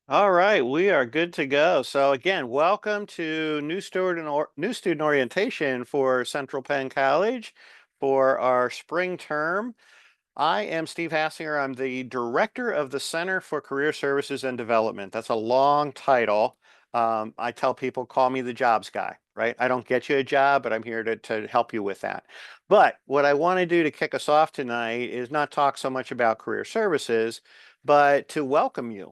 All right, we are good to go. So again, welcome to new student orientation for Central Penn College for our spring term. I am Steve Hassinger. I'm the director of the Center for Career Services and Development. That's a long title. I tell people, call me the jobs guy, right? I don't get you a job, but I'm here to help you with that. But what I want to do to kick us off tonight is not talk so much about career services, but to welcome you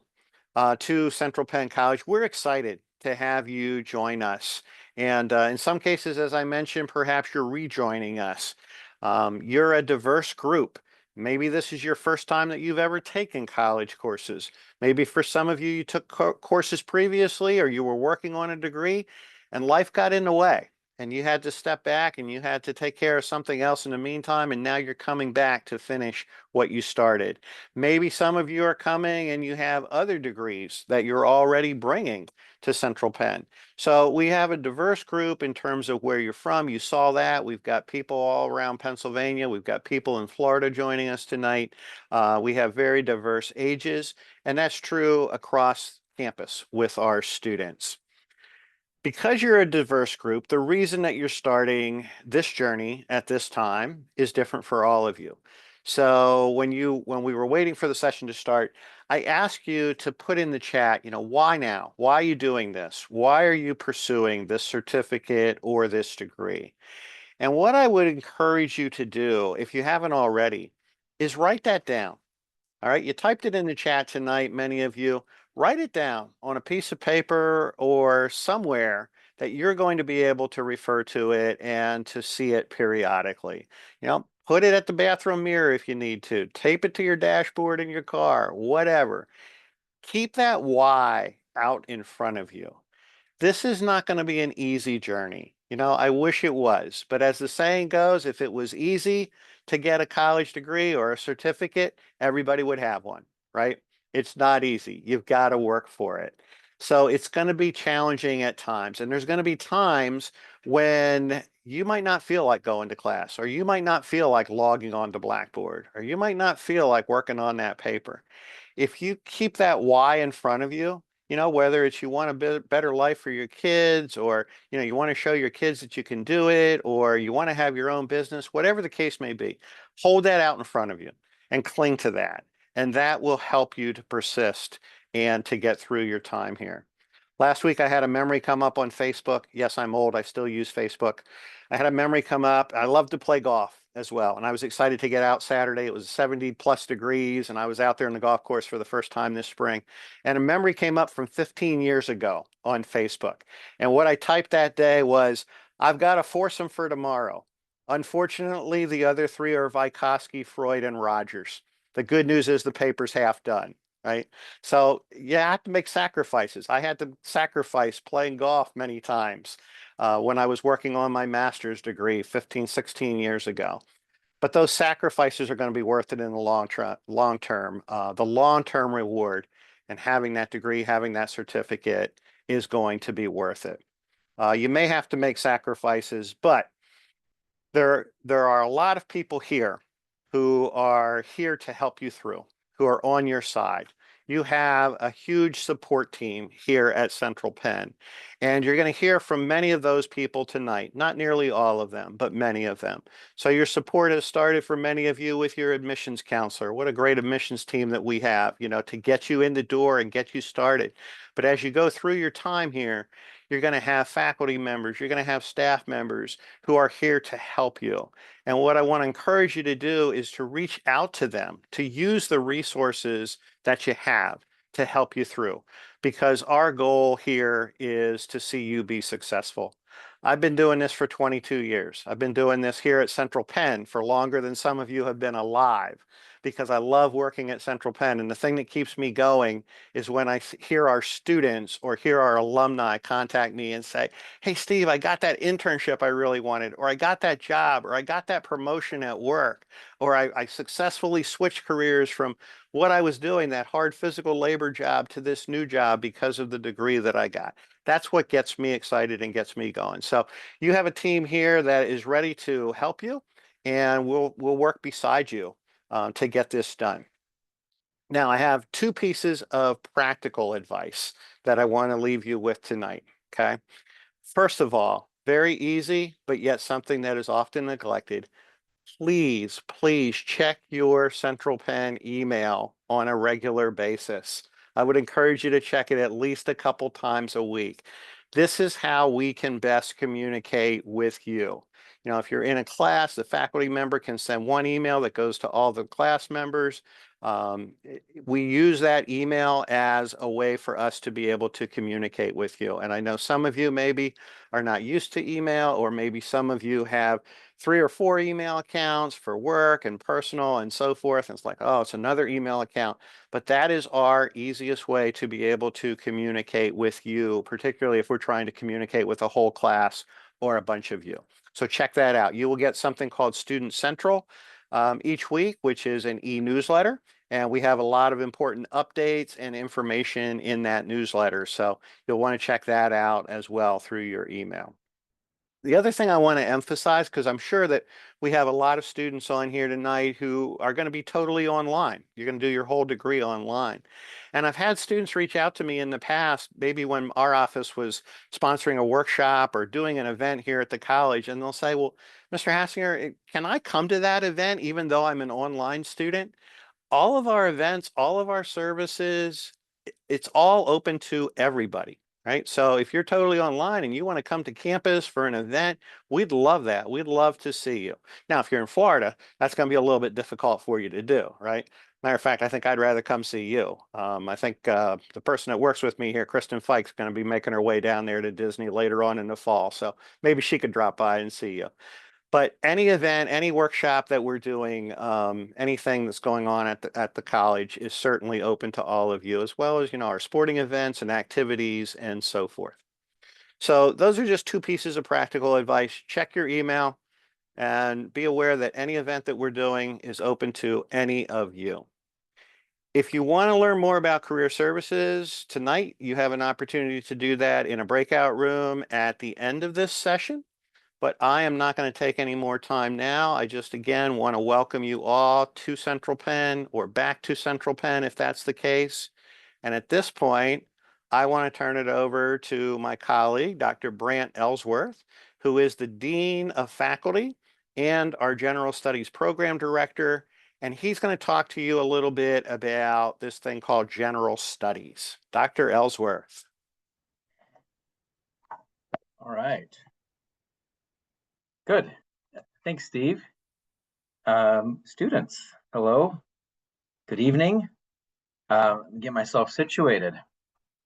to Central Penn College. We're excited to have you join us. And in some cases, as I mentioned, perhaps you're rejoining us. You're a diverse group. Maybe this is your first time that you've ever taken college courses. Maybe for some of you, you took courses previously or you were working on a degree and life got in the way and you had to step back and you had to take care of something else in the meantime. And now you're coming back to finish what you started. Maybe some of you are coming and you have other degrees that you're already bringing to Central Penn. So we have a diverse group in terms of where you're from. You saw that. We've got people all around Pennsylvania. We've got people in Florida joining us tonight. We have very diverse ages, and that's true across campus with our students. Because you're a diverse group, the reason that you're starting this journey at this time is different for all of you. So when we were waiting for the session to start, I asked you to put in the chat, why now? Why are you doing this? Why are you pursuing this certificate or this degree? And what I would encourage you to do, if you haven't already, is write that down. All right, you typed it in the chat tonight, many of you. Write it down on a piece of paper or somewhere that you're going to be able to refer to it and to see it periodically. Put it at the bathroom mirror if you need to. Tape it to your dashboard in your car, whatever. Keep that why out in front of you. This is not going to be an easy journey. I wish it was. But as the saying goes, if it was easy to get a college degree or a certificate, everybody would have one, right? It's not easy. You've got to work for it. So it's going to be challenging at times. And there's going to be times when you might not feel like going to class, or you might not feel like logging on to Blackboard, or you might not feel like working on that paper. If you keep that why in front of you, whether it's you want a better life for your kids, or, you want to show your kids that you can do it, or you want to have your own business, whatever the case may be, hold that out in front of you and cling to that. And that will help you to persist and to get through your time here. Last week, I had a memory come up on Facebook. Yes, I'm old. I still use Facebook. I had a memory come up. I love to play golf as well. And I was excited to get out Saturday. It was 70 plus degrees, and I was out there in the golf course for the first time this spring. And a memory came up from 15 years ago on Facebook. And what I typed that day was, I've got a foursome for tomorrow. Unfortunately, the other three are Vykoski, Freud, and Rogers. The good news is the paper's half done, right? So you have to make sacrifices. I had to sacrifice playing golf many times when I was working on my master's degree 15, 16 years ago. But those sacrifices are going to be worth it in the long term. The long-term reward and having that degree, having that certificate is going to be worth it. You may have to make sacrifices, but there are a lot of people here who are here to help you through, who are on your side. You have a huge support team here at Central Penn, and you're going to hear from many of those people tonight. Not nearly all of them, but many of them. So your support has started for many of you with your admissions counselor. What a great admissions team that we have, to get you in the door and get you started. But as you go through your time here, you're going to have faculty members, you're going to have staff members who are here to help you. And what I want to encourage you to do is to reach out to them, to use the resources that you have to help you through, because our goal here is to see you be successful. I've been doing this for 22 years. I've been doing this here at Central Penn for longer than some of you have been alive, because I love working at Central Penn. And the thing that keeps me going is when I hear our students or hear our alumni contact me and say, hey, Steve, I got that internship I really wanted, or I got that job, or I got that promotion at work, or I successfully switched careers from what I was doing, that hard physical labor job, to this new job because of the degree that I got. That's what gets me excited and gets me going. So you have a team here that is ready to help you, and we'll work beside you to get this done. Now, I have two pieces of practical advice that I want to leave you with tonight. Okay. First of all, very easy, but yet something that is often neglected. Please check your Central Penn email on a regular basis. I would encourage you to check it at least a couple times a week. This is how we can best communicate with you. You know, if you're in a class, the faculty member can send one email that goes to all the class members. We use that email as a way for us to be able to communicate with you. And I know some of you maybe are not used to email, or maybe some of you have 3 or 4 email accounts for work and personal and so forth. And it's like, oh, it's another email account. But that is our easiest way to be able to communicate with you, particularly if we're trying to communicate with a whole class or a bunch of you. So check that out. You will get something called Student Central each week, which is an e-newsletter. And we have a lot of important updates and information in that newsletter. So you'll want to check that out as well through your email. The other thing I want to emphasize, because I'm sure that we have a lot of students on here tonight who are going to be totally online. You're going to do your whole degree online. And I've had students reach out to me in the past, maybe when our office was sponsoring a workshop or doing an event here at the college, and they'll say, well, Mr. Hassinger, can I come to that event even though I'm an online student? All of our events, all of our services, it's all open to everybody, right? So if you're totally online and you want to come to campus for an event, we'd love that. We'd love to see you. Now, if you're in Florida, that's going to be a little bit difficult for you to do, right? Matter of fact, I think I'd rather come see you. I think the person that works with me here, Kristen Fike's going to be making her way down there to Disney later on in the fall. So maybe she could drop by and see you. But any event, any workshop that we're doing, anything that's going on at the college is certainly open to all of you, as well as, you know, our sporting events and activities and so forth. So those are just two pieces of practical advice. Check your email and be aware that any event that we're doing is open to any of you. If you want to learn more about career services, tonight you have an opportunity to do that in a breakout room at the end of this session. But I am not going to take any more time now. I just, again, want to welcome you all to Central Penn, or back to Central Penn if that's the case. And at this point, I want to turn it over to my colleague, Dr. Brant Ellsworth, who is the Dean of Faculty and our General Studies Program Director. And he's going to talk to you a little bit about this thing called General Studies. Dr. Ellsworth. All right. Good. Thanks, Steve. Students, hello. Good evening. Get myself situated.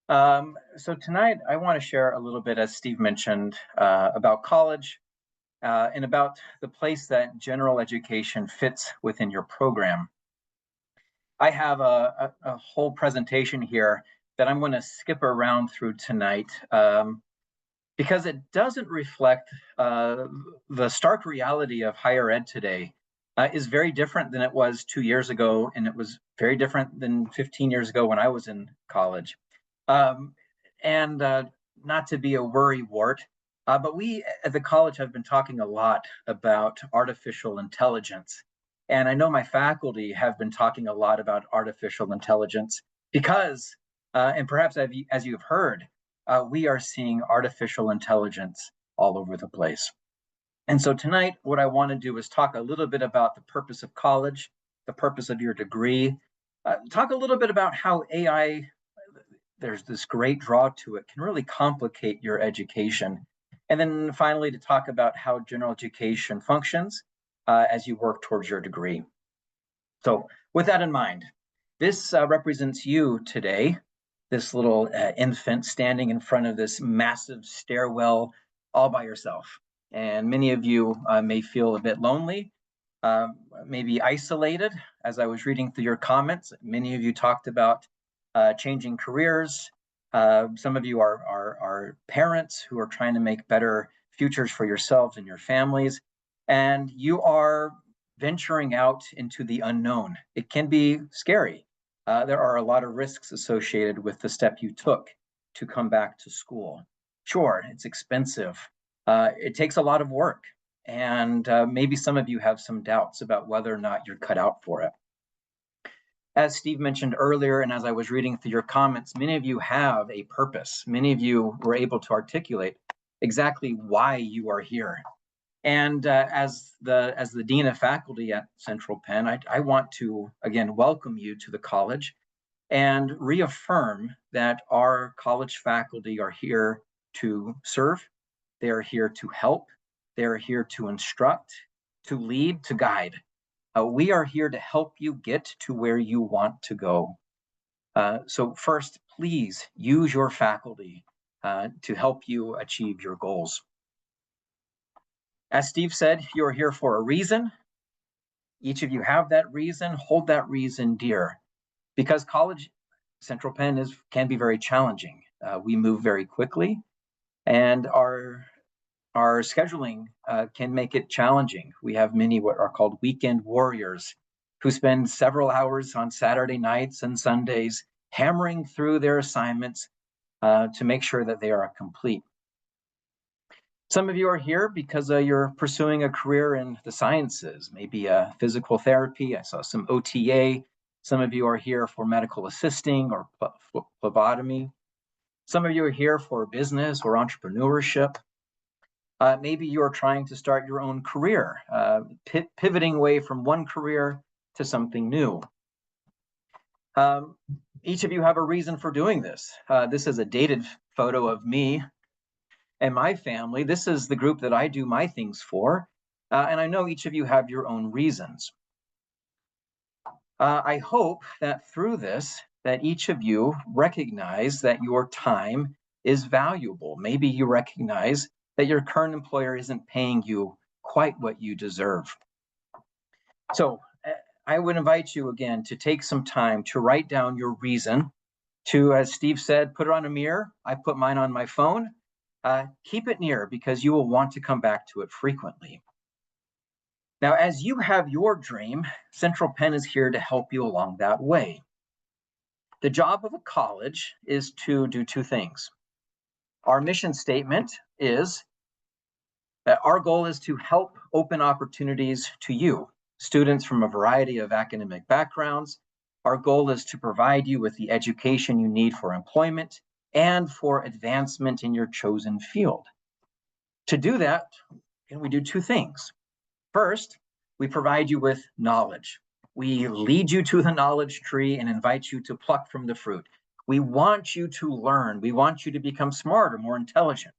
So tonight I want to share a little bit, as Steve mentioned, about college and about the place that general education fits within your program. I have a whole presentation here that I'm going to skip around through tonight. Because it doesn't reflect the stark reality of higher ed today. Is very different than it was 2 years ago, and it was very different than 15 years ago when I was in college. And not to be a worry wart, but we at the college have been talking a lot about artificial intelligence. And I know my faculty have been talking a lot about artificial intelligence because, and perhaps as you've heard, we are seeing artificial intelligence all over the place. And so tonight, what I want to do is talk a little bit about the purpose of college, the purpose of your degree, talk a little bit about how AI, there's this great draw to it, can really complicate your education. And then finally, to talk about how general education functions as you work towards your degree. So with that in mind, this represents you today, this little infant standing in front of this massive stairwell all by yourself. And many of you may feel a bit lonely, maybe isolated. As I was reading through your comments, many of you talked about changing careers. Some of you are parents who are trying to make better futures for yourselves and your families. And you are venturing out into the unknown. It can be scary. There are a lot of risks associated with the step you took to come back to school. Sure, it's expensive. It takes a lot of work. And maybe some of you have some doubts about whether or not you're cut out for it. As Steve mentioned earlier, and as I was reading through your comments, many of you have a purpose. Many of you were able to articulate exactly why you are here. And as the Dean of Faculty at Central Penn, I want to, again, welcome you to the college and reaffirm that our college faculty are here to serve. They are here to help. They are here to instruct, to lead, to guide. We are here to help you get to where you want to go. So first, please use your faculty to help you achieve your goals. As Steve said, you're here for a reason. Each of you have that reason. Hold that reason dear, because college, Central Penn can be very challenging. We move very quickly, and our scheduling can make it challenging. We have many what are called weekend warriors who spend several hours on Saturday nights and Sundays hammering through their assignments to make sure that they are complete. Some of you are here because you're pursuing a career in the sciences, maybe physical therapy. I saw some OTA. Some of you are here for medical assisting or phlebotomy. Some of you are here for business or entrepreneurship. Maybe you're trying to start your own career, pivoting away from one career to something new. Each of you have a reason for doing this. This is a dated photo of me and my family. This is the group that I do my things for. And I know each of you have your own reasons. I hope that through this, that each of you recognize that your time is valuable. Maybe you recognize that your current employer isn't paying you quite what you deserve. So I would invite you again to take some time to write down your reason, to, as Steve said, put it on a mirror. I put mine on my phone. Keep it near, because you will want to come back to it frequently. Now, as you have your dream, Central Penn is here to help you along that way. The job of a college is to do two things. Our mission statement is that our goal is to help open opportunities to you, students from a variety of academic backgrounds. Our goal is to provide you with the education you need for employment and for advancement in your chosen field. To do that, we do two things. First, we provide you with knowledge. We lead you to the knowledge tree and invite you to pluck from the fruit. We want you to learn. We want you to become smarter, more intelligent.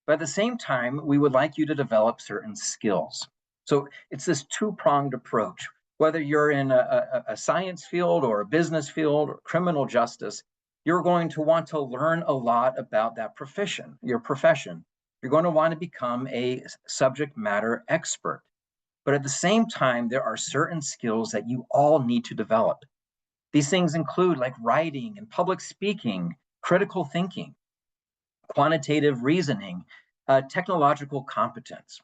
But at the same time, we would like you to develop certain skills. So it's this two-pronged approach. Whether you're in a science field or a business field or criminal justice, you're going to want to learn a lot about that profession, your profession. You're going to want to become a subject matter expert. But at the same time, there are certain skills that you all need to develop. These things include like writing and public speaking, critical thinking, quantitative reasoning, technological competence.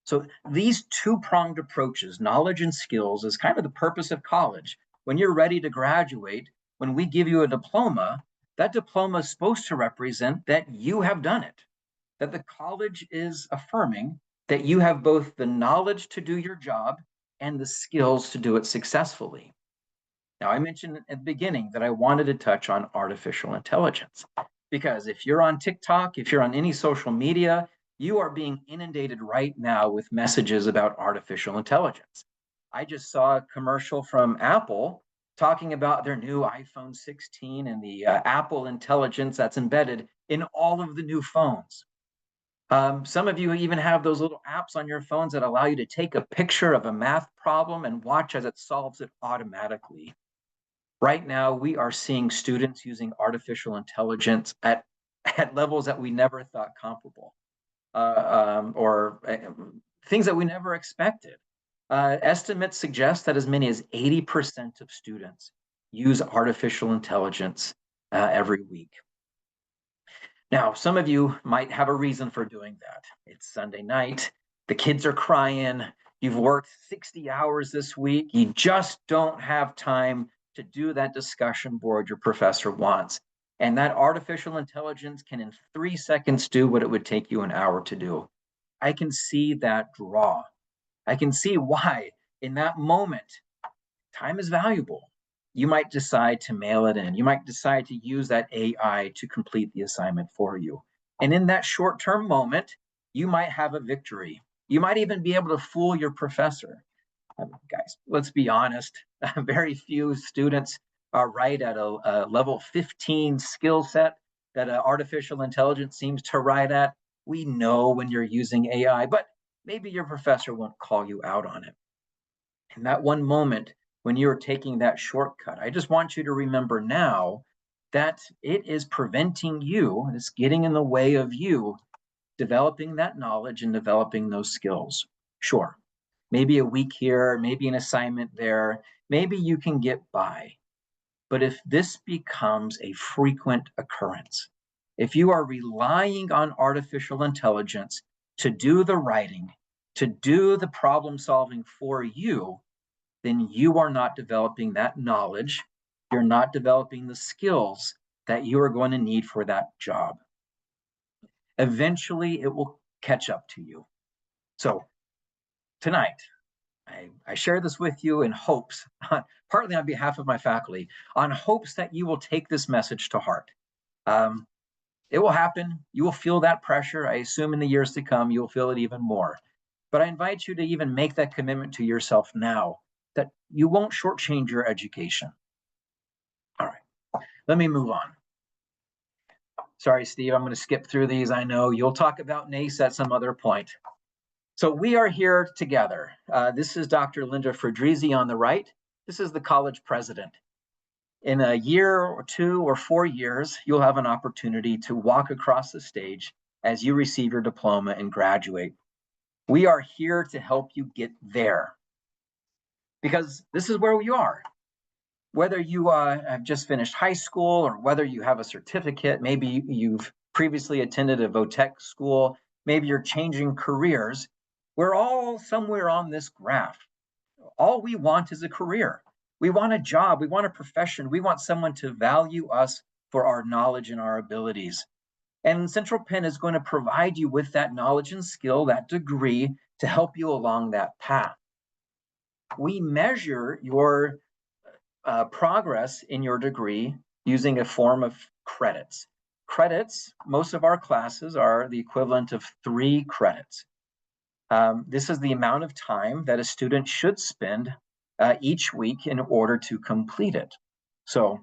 So these two-pronged approaches, knowledge and skills, is kind of the purpose of college. When you're ready to graduate, when we give you a diploma, that diploma is supposed to represent that you have done it, that the college is affirming that you have both the knowledge to do your job and the skills to do it successfully. Now, I mentioned at the beginning that I wanted to touch on artificial intelligence, because if you're on TikTok, if you're on any social media, you are being inundated right now with messages about artificial intelligence. I just saw a commercial from Apple talking about their new iPhone 16 and the Apple intelligence that's embedded in all of the new phones. Some of you even have those little apps on your phones that allow you to take a picture of a math problem and watch as it solves it automatically. Right now, we are seeing students using artificial intelligence at levels that we never thought comparable, or things that we never expected. Estimates suggest that as many as 80% of students use artificial intelligence every week. Now, some of you might have a reason for doing that. It's Sunday night, the kids are crying, you've worked 60 hours this week, you just don't have time to do that discussion board your professor wants. And that artificial intelligence can in 3 seconds do what it would take you an hour to do. I can see that draw. I can see why in that moment, time is valuable. you might decide to mail it in. You might decide to use that AI to complete the assignment for you. And in that short-term moment, you might have a victory. You might even be able to fool your professor. Guys, let's be honest. Very few students are right at a level 15 skill set that artificial intelligence seems to write at. We know when you're using AI, but maybe your professor won't call you out on it. In that one moment when you're taking that shortcut, I just want you to remember now that it is preventing you, it's getting in the way of you developing that knowledge and developing those skills. Sure, maybe a week here, maybe an assignment there, maybe you can get by. But if this becomes a frequent occurrence, if you are relying on artificial intelligence to do the writing, to do the problem solving for you, then you are not developing that knowledge. You're not developing the skills that you are going to need for that job. Eventually, it will catch up to you. So tonight, I share this with you in hopes, partly on behalf of my faculty, on hopes that you will take this message to heart. It will happen. You will feel that pressure. I assume in the years to come, you'll feel it even more. But I invite you to even make that commitment to yourself now that you won't shortchange your education. All right, let me move on. Sorry, Steve, I'm going to skip through these. I know you'll talk about NACE at some other point. So we are here together. This is Dr. Linda Fredrizi on the right. This is the college president. In a year or 2 or 4 years, you'll have an opportunity to walk across the stage as you receive your diploma and graduate. We are here to help you get there because this is where you are. Whether you have just finished high school or whether you have a certificate, maybe you've previously attended a VOTEC school, maybe you're changing careers, we're all somewhere on this graph. All we want is a career. We want a job. We want a profession. We want someone to value us for our knowledge and our abilities. And Central Penn is going to provide you with that knowledge and skill, that degree, to help you along that path. We measure your progress in your degree using a form of credits. Credits, most of our classes are the equivalent of 3 credits. This is the amount of time that a student should spend each week in order to complete it. So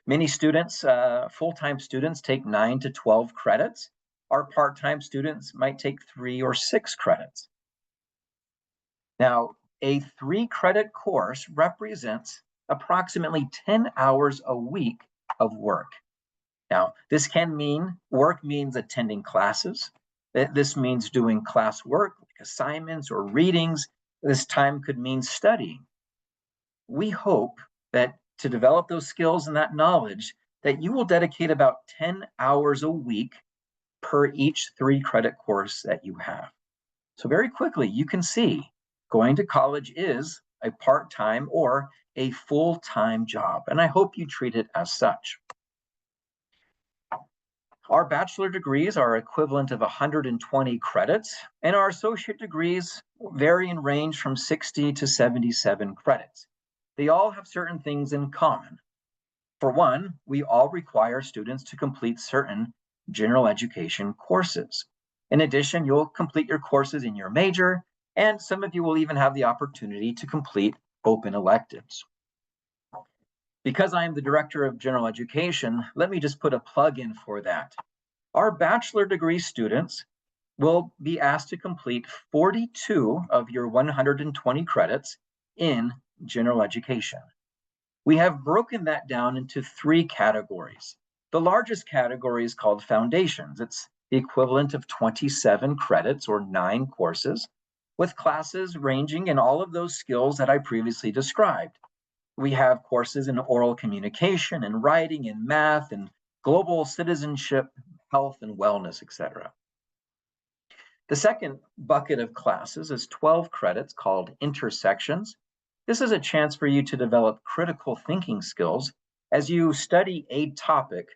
many students, full-time students, take 9 to 12 credits. Our part-time students might take 3 or 6 credits. Now, a 3-credit course represents approximately 10 hours a week of work. Now, this can mean work means attending classes. This means doing class work, like assignments or readings. This time could mean studying. We hope that to develop those skills and that knowledge, that you will dedicate about 10 hours a week per each 3-credit course that you have. So very quickly, you can see going to college is a part-time or a full-time job, and I hope you treat it as such. Our bachelor degrees are equivalent of 120 credits, and our associate degrees vary and range from 60 to 77 credits. They all have certain things in common. For one, we all require students to complete certain general education courses. In addition, you'll complete your courses in your major, and some of you will even have the opportunity to complete open electives. Because I am the director of general education, let me just put a plug in for that. Our bachelor degree students will be asked to complete 42 of your 120 credits in general education. We have broken that down into 3 categories. The largest category is called foundations. It's the equivalent of 27 credits or 9 courses, with classes ranging in all of those skills that I previously described. We have courses in oral communication and writing and math and global citizenship, health and wellness, etc. The second bucket of classes is 12 credits called intersections. This is a chance for you to develop critical thinking skills as you study a topic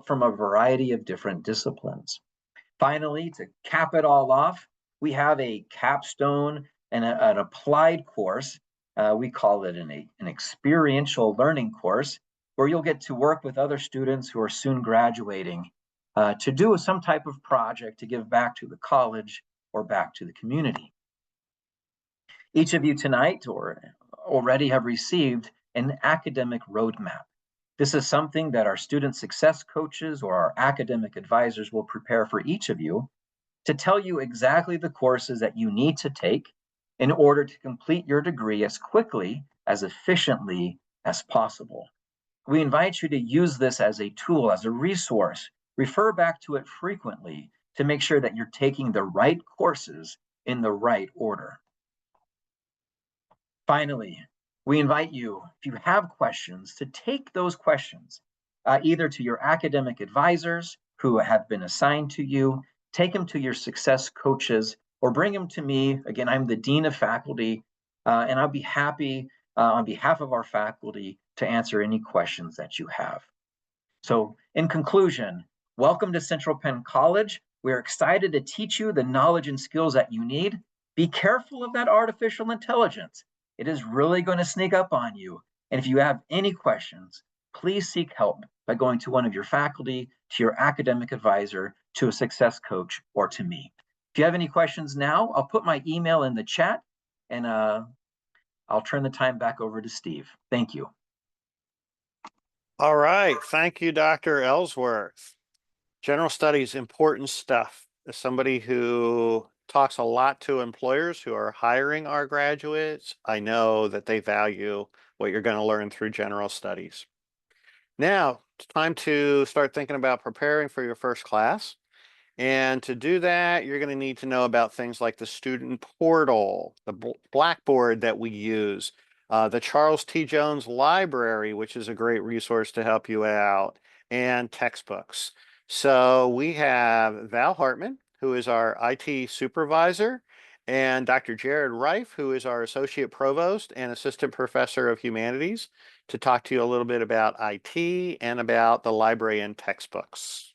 from a variety of different disciplines. Finally, to cap it all off, we have a capstone and an applied course We call it an experiential learning course where you'll get to work with other students who are soon graduating to do some type of project to give back to the college or back to the community. Each of you tonight or already have received an academic roadmap. This is something that our student success coaches or our academic advisors will prepare for each of you to tell you exactly the courses that you need to take in order to complete your degree as quickly, as efficiently as possible. We invite you to use this as a tool, as a resource. Refer back to it frequently to make sure that you're taking the right courses in the right order. Finally, we invite you, if you have questions, to take those questions either to your academic advisors who have been assigned to you, take them to your success coaches, or bring them to me. Again, I'm the Dean of Faculty, and I'll be happy on behalf of our faculty to answer any questions that you have. So in conclusion, welcome to Central Penn College. We're excited to teach you the knowledge and skills that you need. Be careful of that artificial intelligence. It is really going to sneak up on you. And if you have any questions, please seek help by going to one of your faculty, to your academic advisor, to a success coach, or to me. If you have any questions now, I'll put my email in the chat and I'll turn the time back over to Steve. Thank you. All right. Thank you, Dr. Ellsworth. General studies, important stuff. As somebody who talks a lot to employers who are hiring our graduates, I know that they value what you're going to learn through general studies. Now, it's time to start thinking about preparing for your first class. And to do that, you're going to need to know about things like the student portal, the Blackboard that we use, the Charles T. Jones Library, which is a great resource to help you out, and textbooks. So we have Val Hartman, who is our IT supervisor, and Dr. Jared Reif, who is our associate provost and assistant professor of humanities, to talk to you a little bit about IT and about the library and textbooks.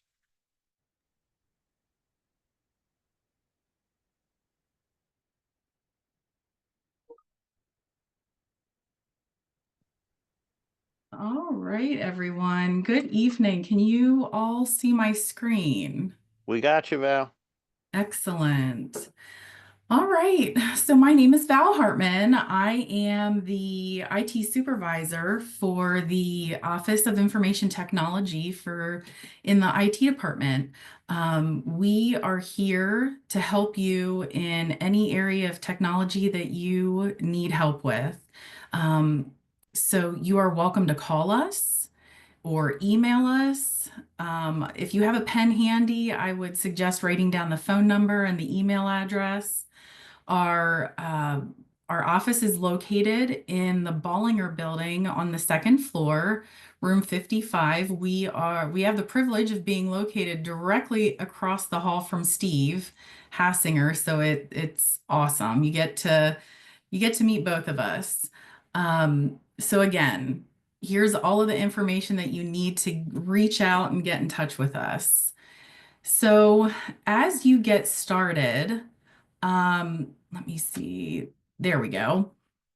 All right, everyone. Good evening. Can you all see my screen? We got you, Val. Excellent. All right. So my name is Val Hartman. I am the IT supervisor for the Office of Information Technology in the IT department. We are here to help you in any area of technology that you need help with. So you are welcome to call us or email us. If you have a pen handy, I would suggest writing down the phone number and the email address. Our office is located in the Bollinger Building on the second floor, room 55. We have the privilege of being located directly across the hall from Steve Hassinger, so it's awesome. You get to meet both of us. So again, here's all of the information that you need to reach out and get in touch with us. So as you get started, let me see. There we go.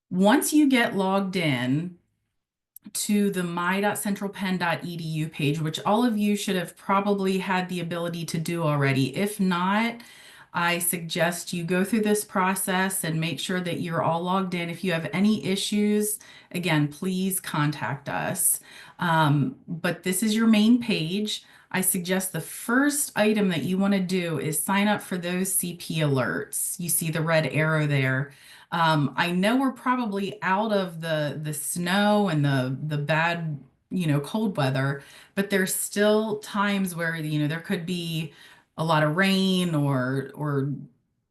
Once you get logged in to the my.centralpenn.edu page, which all of you should have probably had the ability to do already. If not, I suggest you go through this process and make sure that you're all logged in. If you have any issues, again, please contact us. But this is your main page. I suggest the first item that you want to do is sign up for those CP alerts. You see the red arrow there. I know we're probably out of the snow and the bad, cold weather, but there's still times where, there could be a lot of rain or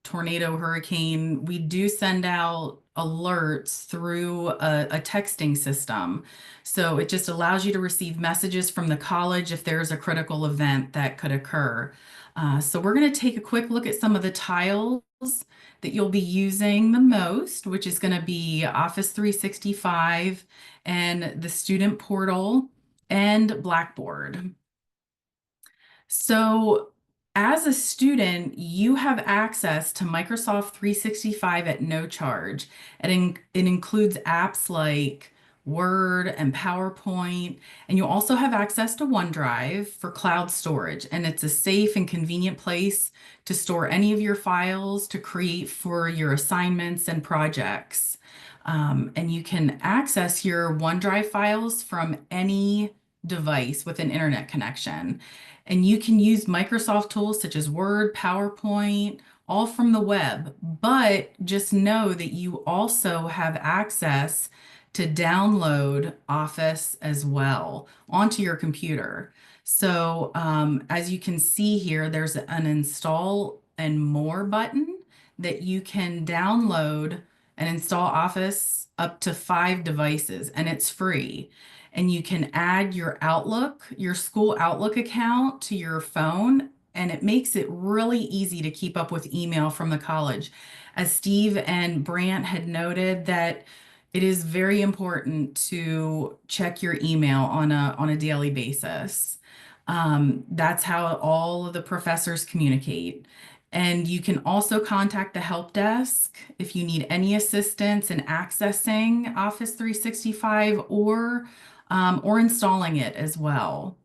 tornado, hurricane. We do send out alerts through a texting system. So it just allows you to receive messages from the college if there's a critical event that could occur. So we're going to take a quick look at some of the tiles that you'll be using the most, which is going to be Office 365 and the student portal and Blackboard. So as a student, you have access to Microsoft 365 at no charge. It includes apps like Word and PowerPoint, and you also have access to OneDrive for cloud storage. And it's a safe and convenient place to store any of your files to create for your assignments and projects. And you can access your OneDrive files from any device with an internet connection. And you can use Microsoft tools such as Word, PowerPoint, all from the web. But just know that you also have access to download Office as well onto your computer. So as you can see here, there's an install and more button that you can download and install Office up to 5 devices, and it's free. And you can add your Outlook, your school Outlook account to your phone, and it makes it really easy to keep up with email from the college. As Steve and Brant had noted, that it is very important to check your email on a daily basis. That's how all of the professors communicate. And you can also contact the help desk if you need any assistance in accessing Office 365 or installing it as well.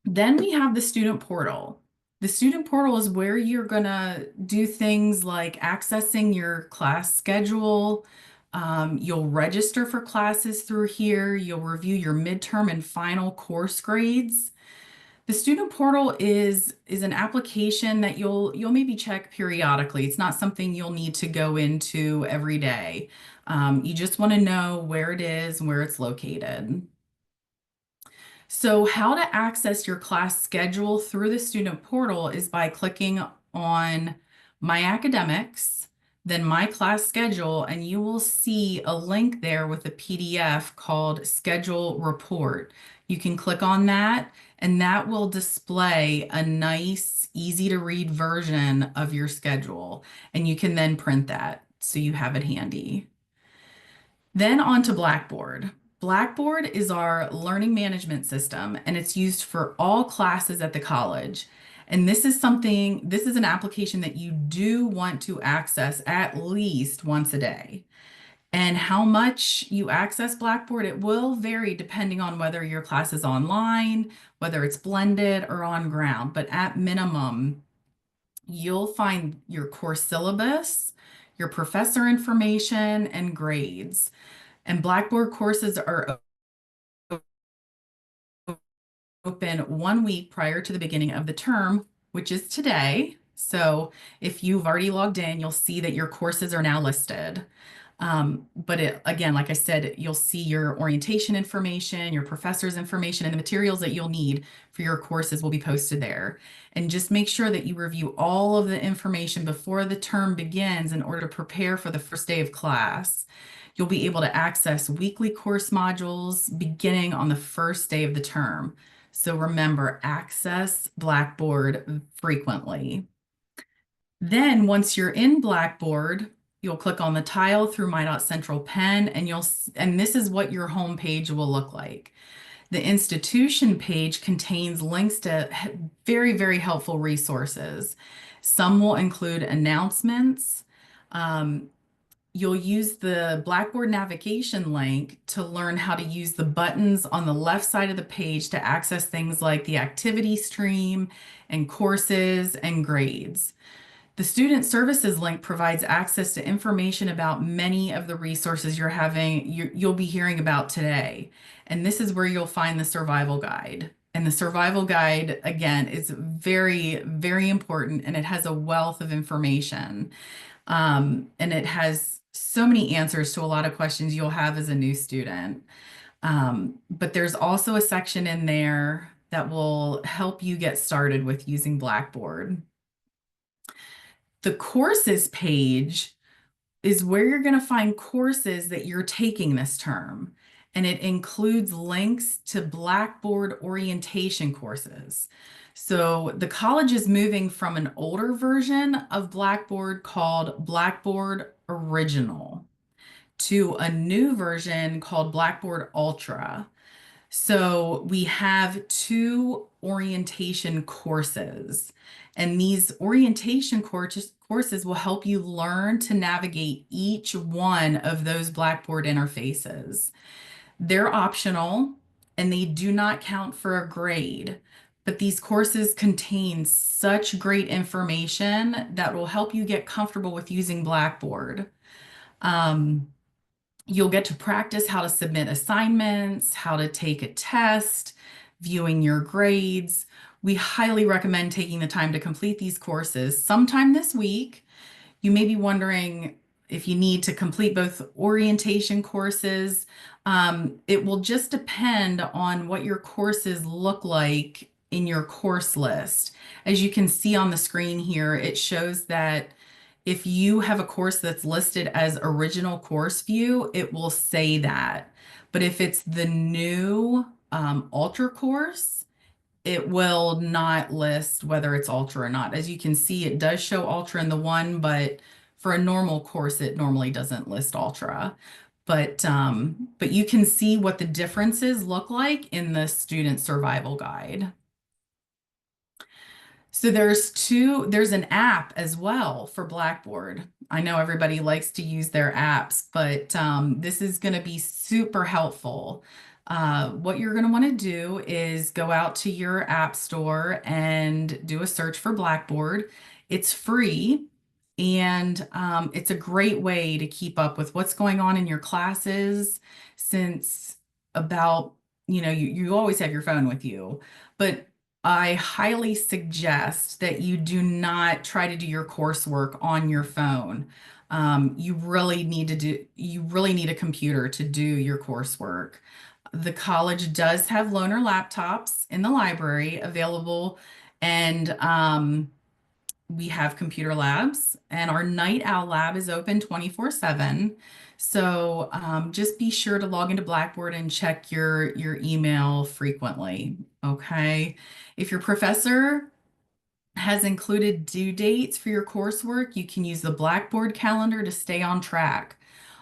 Then we have the student portal. The student portal is where you're going to do things like accessing your class schedule. You'll register for classes through here. You'll review your midterm and final course grades. The student portal is an application that you'll maybe check periodically. It's not something you'll need to go into every day. You just want to know where it is and where it's located. So how to access your class schedule through the student portal is by clicking on My Academics, then My Class Schedule, and you will see a link there with a PDF called Schedule Report. You can click on that, and that will display a nice, easy to read version of your schedule. And you can then print that so you have it handy. Then on to Blackboard. Blackboard is our learning management system, and it's used for all classes at the college. And this is an application that you do want to access at least once a day. And how much you access Blackboard, it will vary depending on whether your class is online, whether it's blended or on ground. But at minimum, you'll find your course syllabus, your professor information, and grades. And Blackboard courses are open 1 week prior to the beginning of the term, which is today. So if you've already logged in, you'll see that your courses are now listed. Again, like I said, you'll see your orientation information, your professor's information, and the materials that you'll need for your courses will be posted there. And just make sure that you review all of the information before the term begins in order to prepare for the first day of class. You'll be able to access weekly course modules beginning on the first day of the term. So remember, access Blackboard frequently. Then once you're in Blackboard, you'll click on the tile through My.CentralPenn, and this is what your home page will look like. The institution page contains links to very, very helpful resources. Some will include announcements. You'll use the Blackboard navigation link to learn how to use the buttons on the left side of the page to access things like the activity stream and courses and grades. The Student Services link provides access to information about many of the resources you'll be hearing about today. And this is where you'll find the survival guide. And the survival guide, again, is very, very important, and it has a wealth of information. And it has so many answers to a lot of questions you'll have as a new student. But there's also a section in there that will help you get started with using Blackboard. The courses page is where you're going to find courses that you're taking this term. And it includes links to Blackboard orientation courses. So the college is moving from an older version of Blackboard called Blackboard Original to a new version called Blackboard Ultra. So we have two orientation courses, and these courses will help you learn to navigate each one of those Blackboard interfaces. They're optional and they do not count for a grade, but these courses contain such great information that will help you get comfortable with using Blackboard. Um, You'll get to practice how to submit assignments, how to take a test, viewing your grades. We highly recommend taking the time to complete these courses sometime this week. You may be wondering if you need to complete both orientation courses. It will just depend on what your courses look like in your course list. As you can see on the screen here, it shows that if you have a course that's listed as original course view, it will say that. But if it's the new Ultra course, it will not list whether it's Ultra or not. As you can see, it does show Ultra in the one, but for a normal course, it normally doesn't list Ultra. But you can see what the differences look like in the student survival guide. So there's an app as well for Blackboard. I know everybody likes to use their apps, but this is going to be super helpful. What you're going to want to do is go out to your app store and do a search for Blackboard. It's free and it's a great way to keep up with what's going on in your classes since about, you always have your phone with you, but I highly suggest that you do not try to do your coursework on your phone. You really need a computer to do your coursework. The college does have loaner laptops in the library available, and we have computer labs, and our night owl lab is open 24/7. So just be sure to log into Blackboard and check your email frequently. Okay. If your professor has included due dates for your coursework, you can use the Blackboard calendar to stay on track.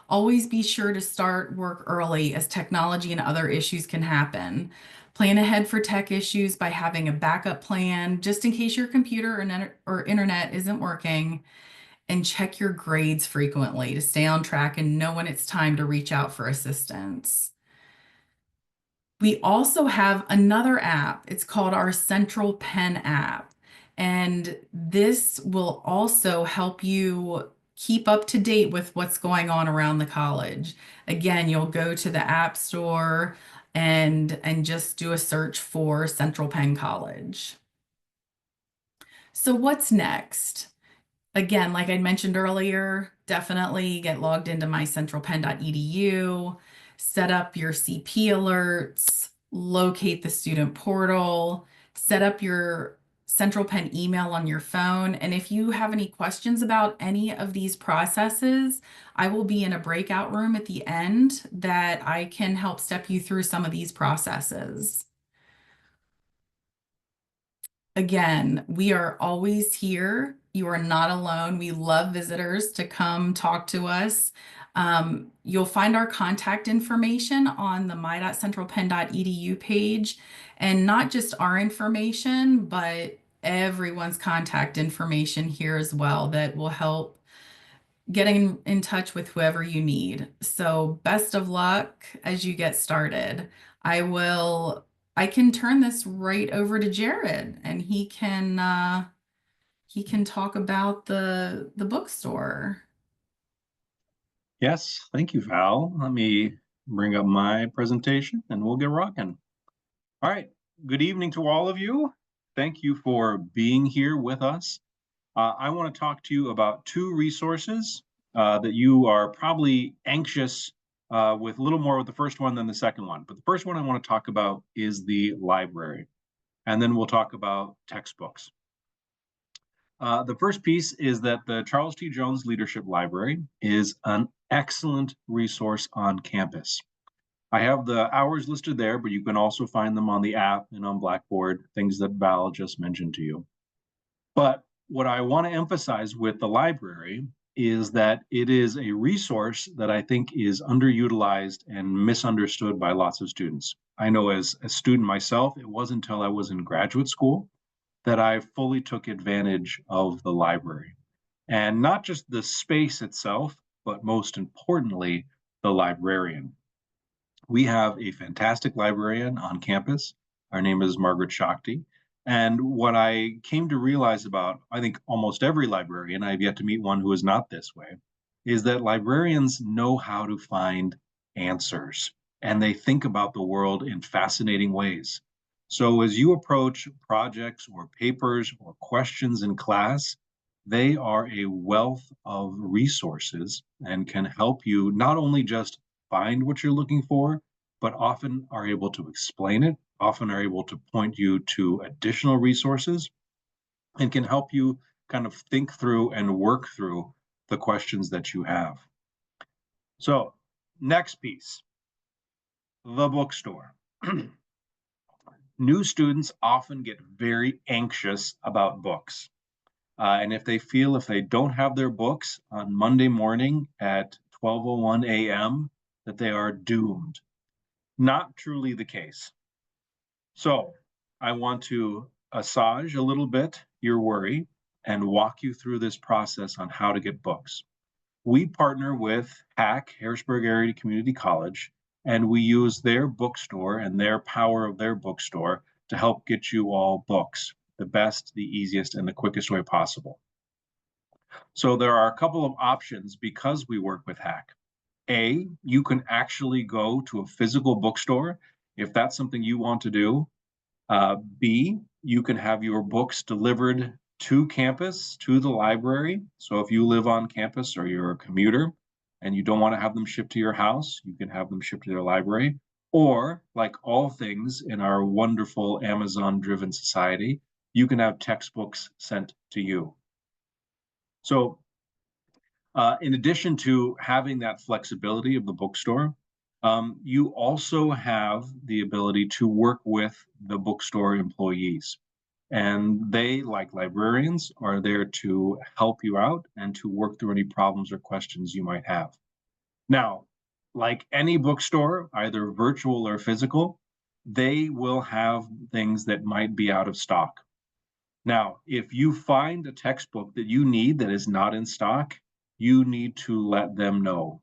Always be sure to start work early as technology and other issues can happen. Plan ahead for tech issues by having a backup plan just in case your computer or internet isn't working, and check your grades frequently to stay on track and know when it's time to reach out for assistance. We also have another app. It's called our CentralPenn app. And this will also help you keep up to date with what's going on around the college. Again, you'll go to the App Store and just do a search for Central Penn College. So what's next? Again, like I mentioned earlier, definitely get logged into my CentralPenn.edu, set up your CP alerts, locate the student portal, set up your Central Penn email on your phone. And if you have any questions about any of these processes, I will be in a breakout room at the end that I can help step you through some of these processes. Again, we are always here. You are not alone. We love visitors to come talk to us. You'll find our contact information on the my.centralpenn.edu page, and not just our information, but everyone's contact information here as well that will help getting in touch with whoever you need. So best of luck as you get started. I can turn this right over to Jared and he can talk about the bookstore. Yes, thank you, Val. Let me bring up my presentation and we'll get rocking. All right, good evening to all of you. Thank you for being here with us. I want to talk to you about two resources that you are probably anxious with a little more with the first one than the second one. But the first one I want to talk about is the library, and then we'll talk about textbooks. The first piece is that the Charles T. Jones Leadership Library is an excellent resource on campus. I have the hours listed there, but you can also find them on the app and on Blackboard, things that Val just mentioned to you. But what I want to emphasize with the library is that it is a resource that I think is underutilized and misunderstood by lots of students. I know as a student myself, it wasn't until I was in graduate school that I fully took advantage of the library. And not just the space itself, but most importantly, the librarian. We have a fantastic librarian on campus. Her name is Margaret Shakti. And what I came to realize about, I think, almost every librarian, I've yet to meet one who is not this way, is that librarians know how to find answers and they think about the world in fascinating ways. So as you approach projects or papers or questions in class, they are a wealth of resources and can help you not only just find what you're looking for, but often are able to explain it, often are able to point you to additional resources, and can help you kind of think through and work through the questions that you have. So, next piece, the bookstore. New students often get very anxious about books. And if they don't have their books on Monday morning at 12:01 a.m., that they are doomed. Not truly the case. So I want to assuage a little bit your worry and walk you through this process on how to get books. We partner with HAC, Harrisburg Area Community College, and we use their bookstore and their power of their bookstore to help get you all books, the best, the easiest, and the quickest way possible. So there are a couple of options because we work with HAC. A, you can actually go to a physical bookstore if that's something you want to do. B, you can have your books delivered to campus, to the library. So if you live on campus or you're a commuter and you don't want to have them shipped to your house, you can have them shipped to their library. Or, like all things in our wonderful Amazon-driven society, you can have textbooks sent to you. So in addition to having that flexibility of the bookstore, you also have the ability to work with the bookstore employees. And they, like librarians, are there to help you out and to work through any problems or questions you might have. Now, like any bookstore, either virtual or physical, they will have things that might be out of stock. Now, if you find a textbook that you need that is not in stock, you need to let them know.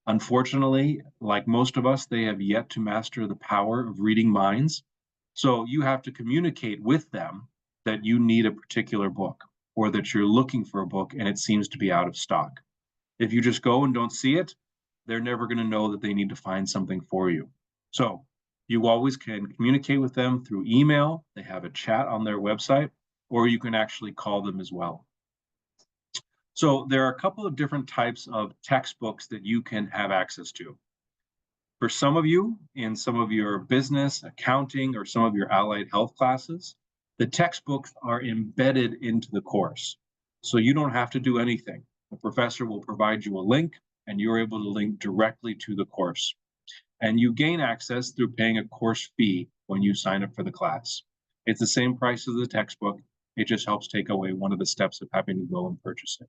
Unfortunately, like most of us, they have yet to master the power of reading minds. So you have to communicate with them that you need a particular book or that you're looking for a book and it seems to be out of stock. If you just go and don't see it, they're never going to know that they need to find something for you. So you always can communicate with them through email. They have a chat on their website, or you can actually call them as well. So there are a couple of different types of textbooks that you can have access to. For some of you, in some of your business, accounting, or some of your allied health classes, the textbooks are embedded into the course. So you don't have to do anything. The professor will provide you a link, and you're able to link directly to the course. And you gain access through paying a course fee when you sign up for the class. It's the same price as the textbook. It just helps take away one of the steps of having to go and purchase it.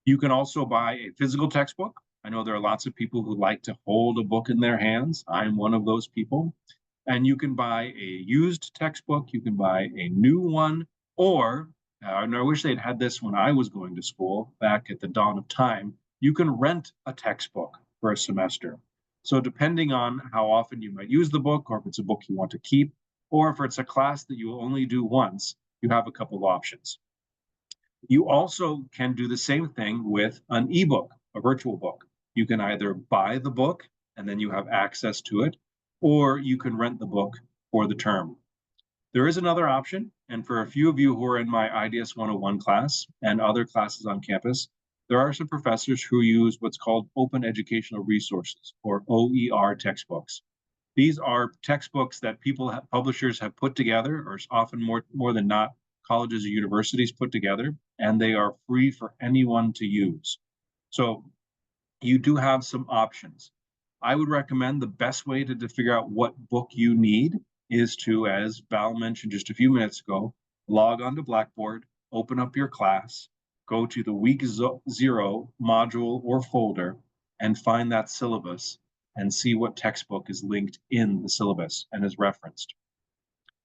You can also buy a physical textbook. I know there are lots of people who like to hold a book in their hands. I'm one of those people. And you can buy a used textbook. You can buy a new one, or, and I wish they'd had this when I was going to school back at the dawn of time, you can rent a textbook for a semester. So depending on how often you might use the book, or if it's a book you want to keep, or if it's a class that you will only do once, you have a couple of options. You also can do the same thing with an ebook, a virtual book. You can either buy the book and then you have access to it, or you can rent the book for the term. There is another option, and for a few of you who are in my IDS 101 class and other classes on campus, there are some professors who use what's called open educational resources, or OER textbooks. These are textbooks that publishers have put together, or often more than not, colleges or universities put together, and they are free for anyone to use. So you do have some options. I would recommend the best way to figure out what book you need is to, as Val mentioned just a few minutes ago, log onto Blackboard, open up your class, go to the week 0 module or folder, and find that syllabus, and see what textbook is linked in the syllabus and is referenced.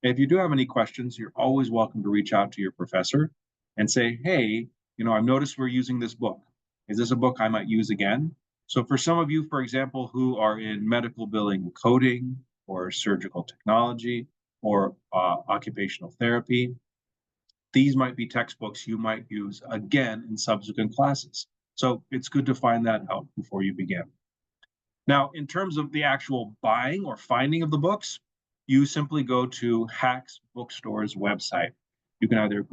If you do have any questions, you're always welcome to reach out to your professor and say, hey, I've noticed we're using this book. Is this a book I might use again? So for some of you, for example, who are in medical billing coding or surgical technology or occupational therapy, these might be textbooks you might use again in subsequent classes. So it's good to find that out before you begin. Now, in terms of the actual buying or finding of the books, you simply go to Hack's Bookstore's website. You can either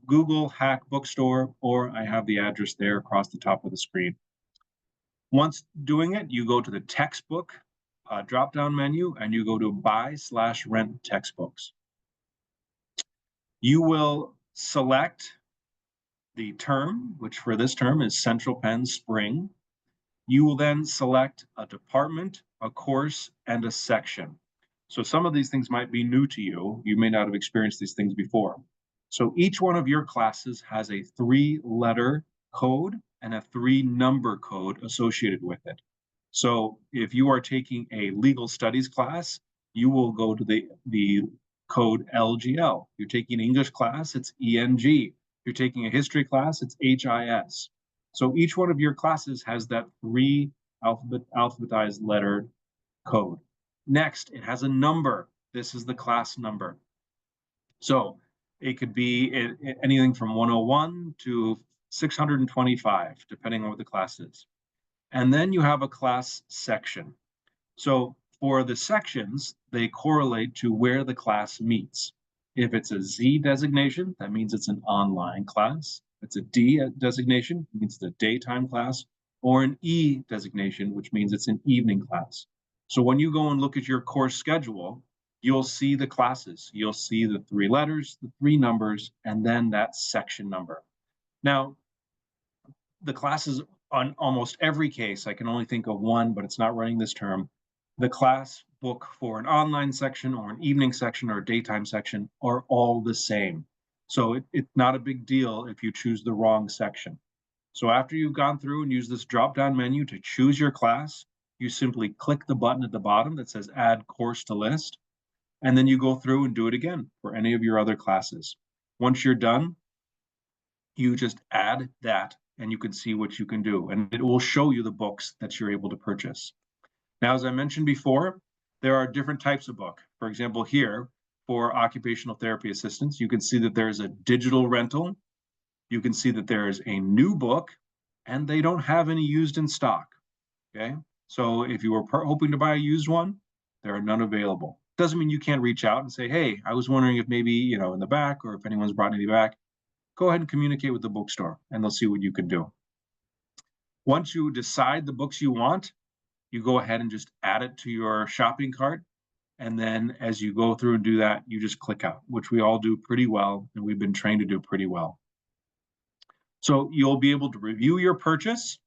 Google Hack Bookstore, or I have the address there across the top of the screen. Once doing it, you go to the textbook drop-down menu and you go to buy/rent textbooks. You will select the term, which for this term is Central Penn Spring. You will then select a department, a course, and a section. So some of these things might be new to you. You may not have experienced these things before. So each one of your classes has a 3-letter code and a 3-number code associated with it. So if you are taking a legal studies class, you will go to the code LGL. You're taking an English class, it's ENG. You're taking a history class, it's HIS. So each one of your classes has that 3 alphabetized letter code. Next, it has a number. This is the class number. So it could be anything from 101 to 625, depending on what the class is. And then you have a class section. So for the sections, they correlate to where the class meets. If it's a Z designation, that means it's an online class. If it's a D designation, it means it's a daytime class, or an E designation, which means it's an evening class. So when you go and look at your course schedule, you'll see the classes. You'll see the 3 letters, the 3 numbers, and then that section number. Now, the classes on almost every case, I can only think of one, but it's not running this term. The class book for an online section or an evening section or a daytime section are all the same. So it's not a big deal if you choose the wrong section. So after you've gone through and used this drop-down menu to choose your class, you simply click the button at the bottom that says Add Course to List, and then you go through and do it again for any of your other classes. Once you're done, you just add that and you can see what you can do, and it will show you the books that you're able to purchase. Now, as I mentioned before, there are different types of book. For example, here for occupational therapy assistants, you can see that there's a digital rental. You can see that there is a new book, and they don't have any used in stock. Okay, so if you were hoping to buy a used one, there are none available. Doesn't mean you can't reach out and say, hey, I was wondering if maybe, in the back, or if anyone's brought any back. Go ahead and communicate with the bookstore, and they'll see what you can do. Once you decide the books you want, you go ahead and just add it to your shopping cart. And then as you go through and do that, you just click out, which we all do pretty well, and we've been trained to do pretty well. So you'll be able to review your purchase.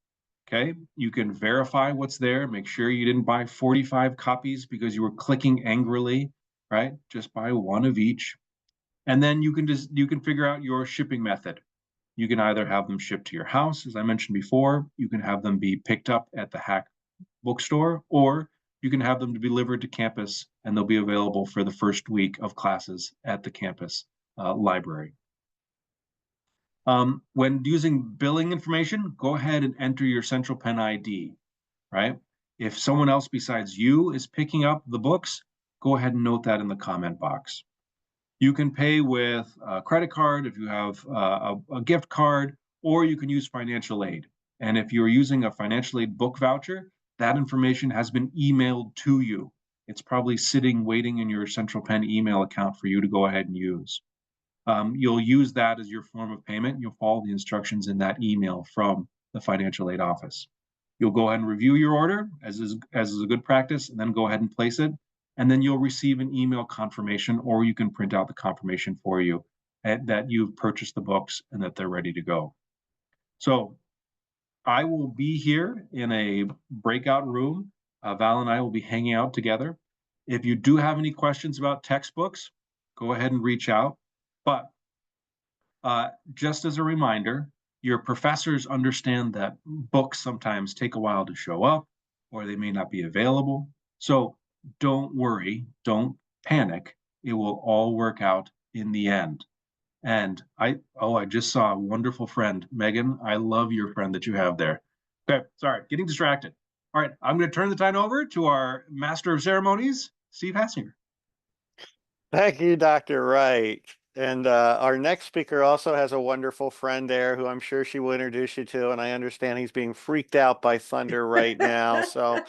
Okay, you can verify what's there, make sure you didn't buy 45 copies because you were clicking angrily, right? Just buy one of each. And then you can figure out your shipping method. You can either have them shipped to your house, as I mentioned before. You can have them be picked up at the Hack Bookstore, or you can have them delivered to campus, and they'll be available for the first week of classes at the campus library. When using billing information, go ahead and enter your CentralPenn ID, right? If someone else besides you is picking up the books, go ahead and note that in the comment box. You can pay with a credit card if you have a gift card, or you can use financial aid. And if you're using a financial aid book voucher, that information has been emailed to you. It's probably sitting waiting in your CentralPenn email account for you to go ahead and use. You'll use that as your form of payment. You'll follow the instructions in that email from the financial aid office. You'll go ahead and review your order, as is a good practice, and then go ahead and place it. And then you'll receive an email confirmation, or you can print out the confirmation for you that you've purchased the books and that they're ready to go. So I will be here in a breakout room. Val and I will be hanging out together. If you do have any questions about textbooks, go ahead and reach out. But just as a reminder, your professors understand that books sometimes take a while to show up. or they may not be available. So don't worry, don't panic. It will all work out in the end. And I just saw a wonderful friend, Megan. I love your friend that you have there. Okay, sorry, getting distracted. All right, I'm going to turn the time over to our Master of Ceremonies, Steve Hassinger. Thank you, Dr. Wright. And our next speaker also has a wonderful friend there who I'm sure she will introduce you to. And I understand he's being freaked out by thunder right now. So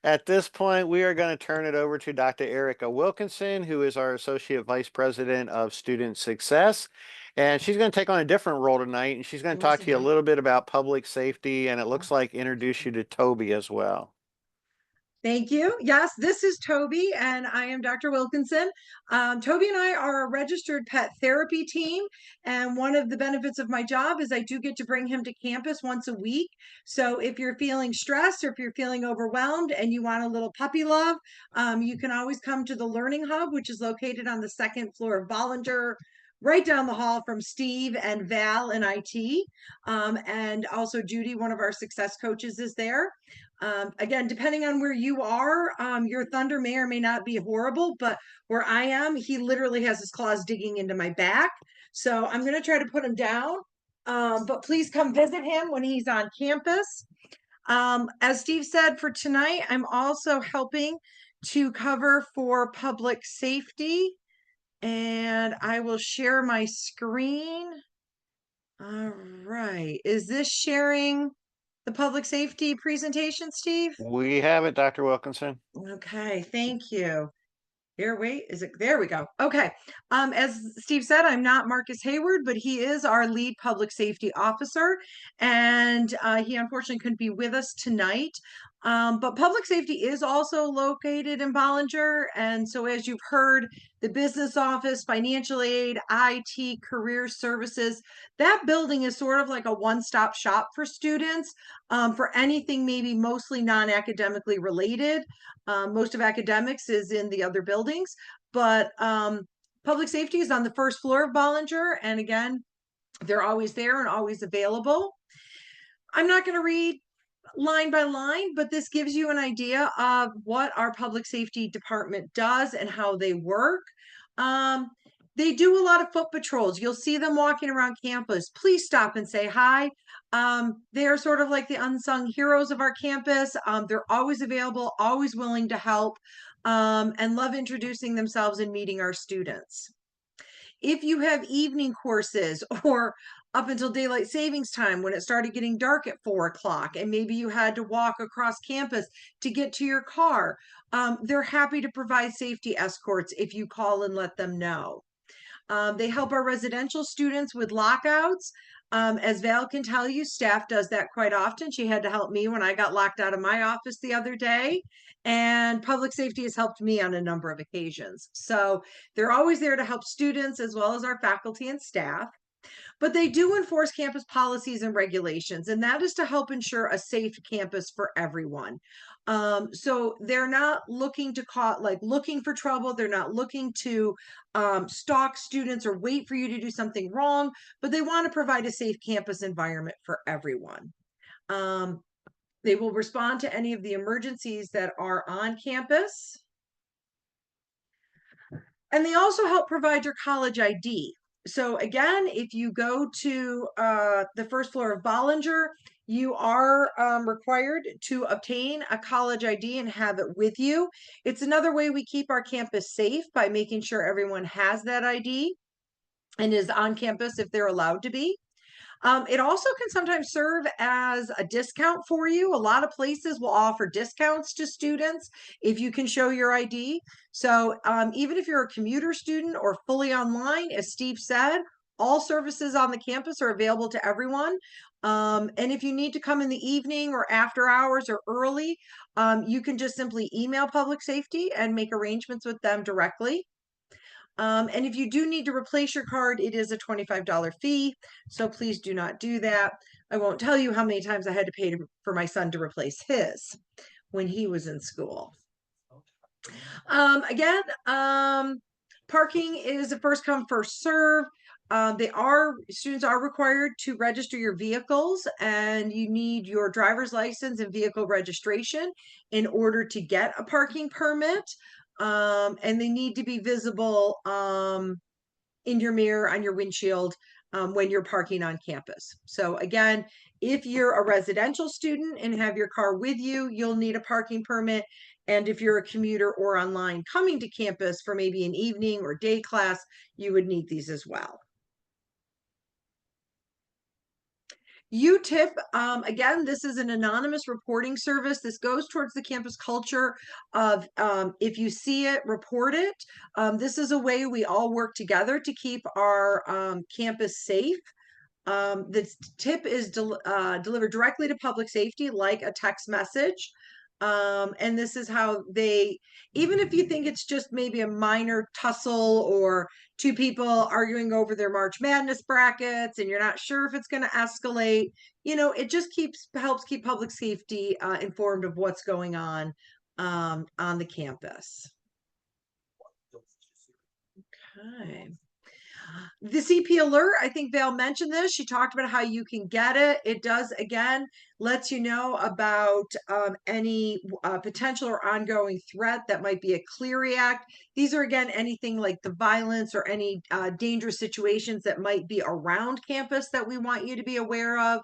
at this point, we are going to turn it over to Dr. Erica Wilkinson, who is our Associate Vice President of Student Success. And she's going to take on a different role tonight. And she's going to talk to you a little bit about public safety. And it looks like introduce you to Toby as well. Thank you. Yes, this is Toby, and I am Dr. Wilkinson. Toby and I are a registered pet therapy team, and one of the benefits of my job is I do get to bring him to campus once a week. So if you're feeling stressed or if you're feeling overwhelmed and you want a little puppy love, you can always come to the Learning Hub, which is located on the second floor of Bollinger, right down the hall from Steve and Val in IT. And also Judy, one of our success coaches, is there. Again, depending on where you are, your thunder may or may not be horrible, but where I am, he literally has his claws digging into my back. So I'm going to try to put him down. But please come visit him when he's on campus. As Steve said, for tonight, I'm also helping to cover for public safety. And I will share my screen. All right. Is this sharing the public safety presentation, Steve? We have it, Dr. Wilkinson. Okay, thank you. Here, wait, is it, there we go. Okay. As Steve said, I'm not Marcus Hayward, but he is our lead public safety officer. And he unfortunately couldn't be with us tonight. But public safety is also located in Bollinger. And so as you've heard, the business office, financial aid, IT, career services, that building is sort of like a one-stop shop for students for anything maybe mostly non-academically related. Most of academics is in the other buildings, but public safety is on the first floor of Bollinger. And again, they're always there and always available. I'm not going to read line by line, but this gives you an idea of what our public safety department does and how they work. They do a lot of foot patrols. You'll see them walking around campus. Please stop and say hi. They are sort of like the unsung heroes of our campus. They're always available, always willing to help, and love introducing themselves and meeting our students. If you have evening courses or up until daylight savings time when it started getting dark at 4 o'clock and maybe you had to walk across campus to get to your car, they're happy to provide safety escorts if you call and let them know. They help our residential students with lockouts. As Val can tell you, staff does that quite often. She had to help me when I got locked out of my office the other day. And public safety has helped me on a number of occasions. So they're always there to help students as well as our faculty and staff. But they do enforce campus policies and regulations, and that is to help ensure a safe campus for everyone. So they're not looking to looking for trouble. They're not looking to stalk students or wait for you to do something wrong, but they want to provide a safe campus environment for everyone. They will respond to any of the emergencies that are on campus. And they also help provide your college ID. So again, if you go to the first floor of Bollinger, you are required to obtain a college ID and have it with you. It's another way we keep our campus safe by making sure everyone has that ID and is on campus if they're allowed to be. It also can sometimes serve as a discount for you. A lot of places will offer discounts to students if you can show your ID. So even if you're a commuter student or fully online, as Steve said, all services on the campus are available to everyone. And if you need to come in the evening or after hours or early, you can just simply email public safety and make arrangements with them directly. And if you do need to replace your card, it is a $25 fee. So please do not do that. I won't tell you how many times I had to pay for my son to replace his when he was in school. Again, parking is a first come, first serve. students are required to register your vehicles, and you need your driver's license and vehicle registration in order to get a parking permit. And they need to be visible in your mirror, on your windshield, when you're parking on campus. So again, if you're a residential student and have your car with you, you'll need a parking permit. And if you're a commuter or online coming to campus for maybe an evening or day class, you would need these as well. UTIP, again, this is an anonymous reporting service. This goes towards the campus culture of if you see it, report it. This is a way we all work together to keep our campus safe. The tip is delivered directly to public safety, like a text message. And this is how they, even if you think it's just maybe a minor tussle or two people arguing over their March Madness brackets and you're not sure if it's going to escalate, it just helps keep public safety informed of what's going on the campus. Okay. The CP alert, I think Val mentioned this. She talked about how you can get it. It does, again, lets you know about any potential or ongoing threat that might be a Clery Act. These are, again, anything like the violence or any dangerous situations that might be around campus that we want you to be aware of.